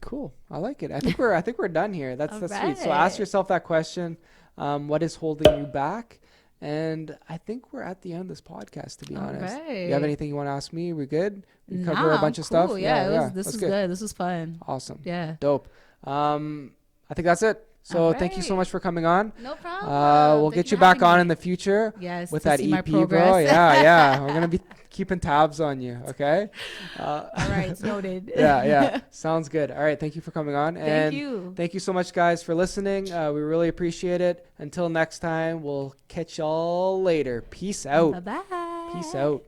Cool. I like it. I think we're done here. That's sweet. So ask Alright. yourself that question. What is holding you back? And I think we're at the end of this podcast, to be honest. You have Alright. anything you want to ask me? We good? We cover a Nah, bunch I'm of stuff? cool. Yeah, that's this was good. This was fun. Awesome. Yeah. Dope. I think that's it. So thank you so Alright. much for coming on. No problem. We'll Thank get for you back having on me. in the future. Yes, With to that see my EP, bro. progress. Yeah. We're gonna be keeping tabs on you. Okay. All right, it's noted. Yeah. Sounds good. All right. Thank you for coming on. Thank you. Thank you so much, guys, for listening. We really appreciate it. Until next time, we'll catch y'all later. Peace out. Bye-bye. Peace out.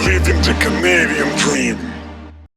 Living the Canadian dream.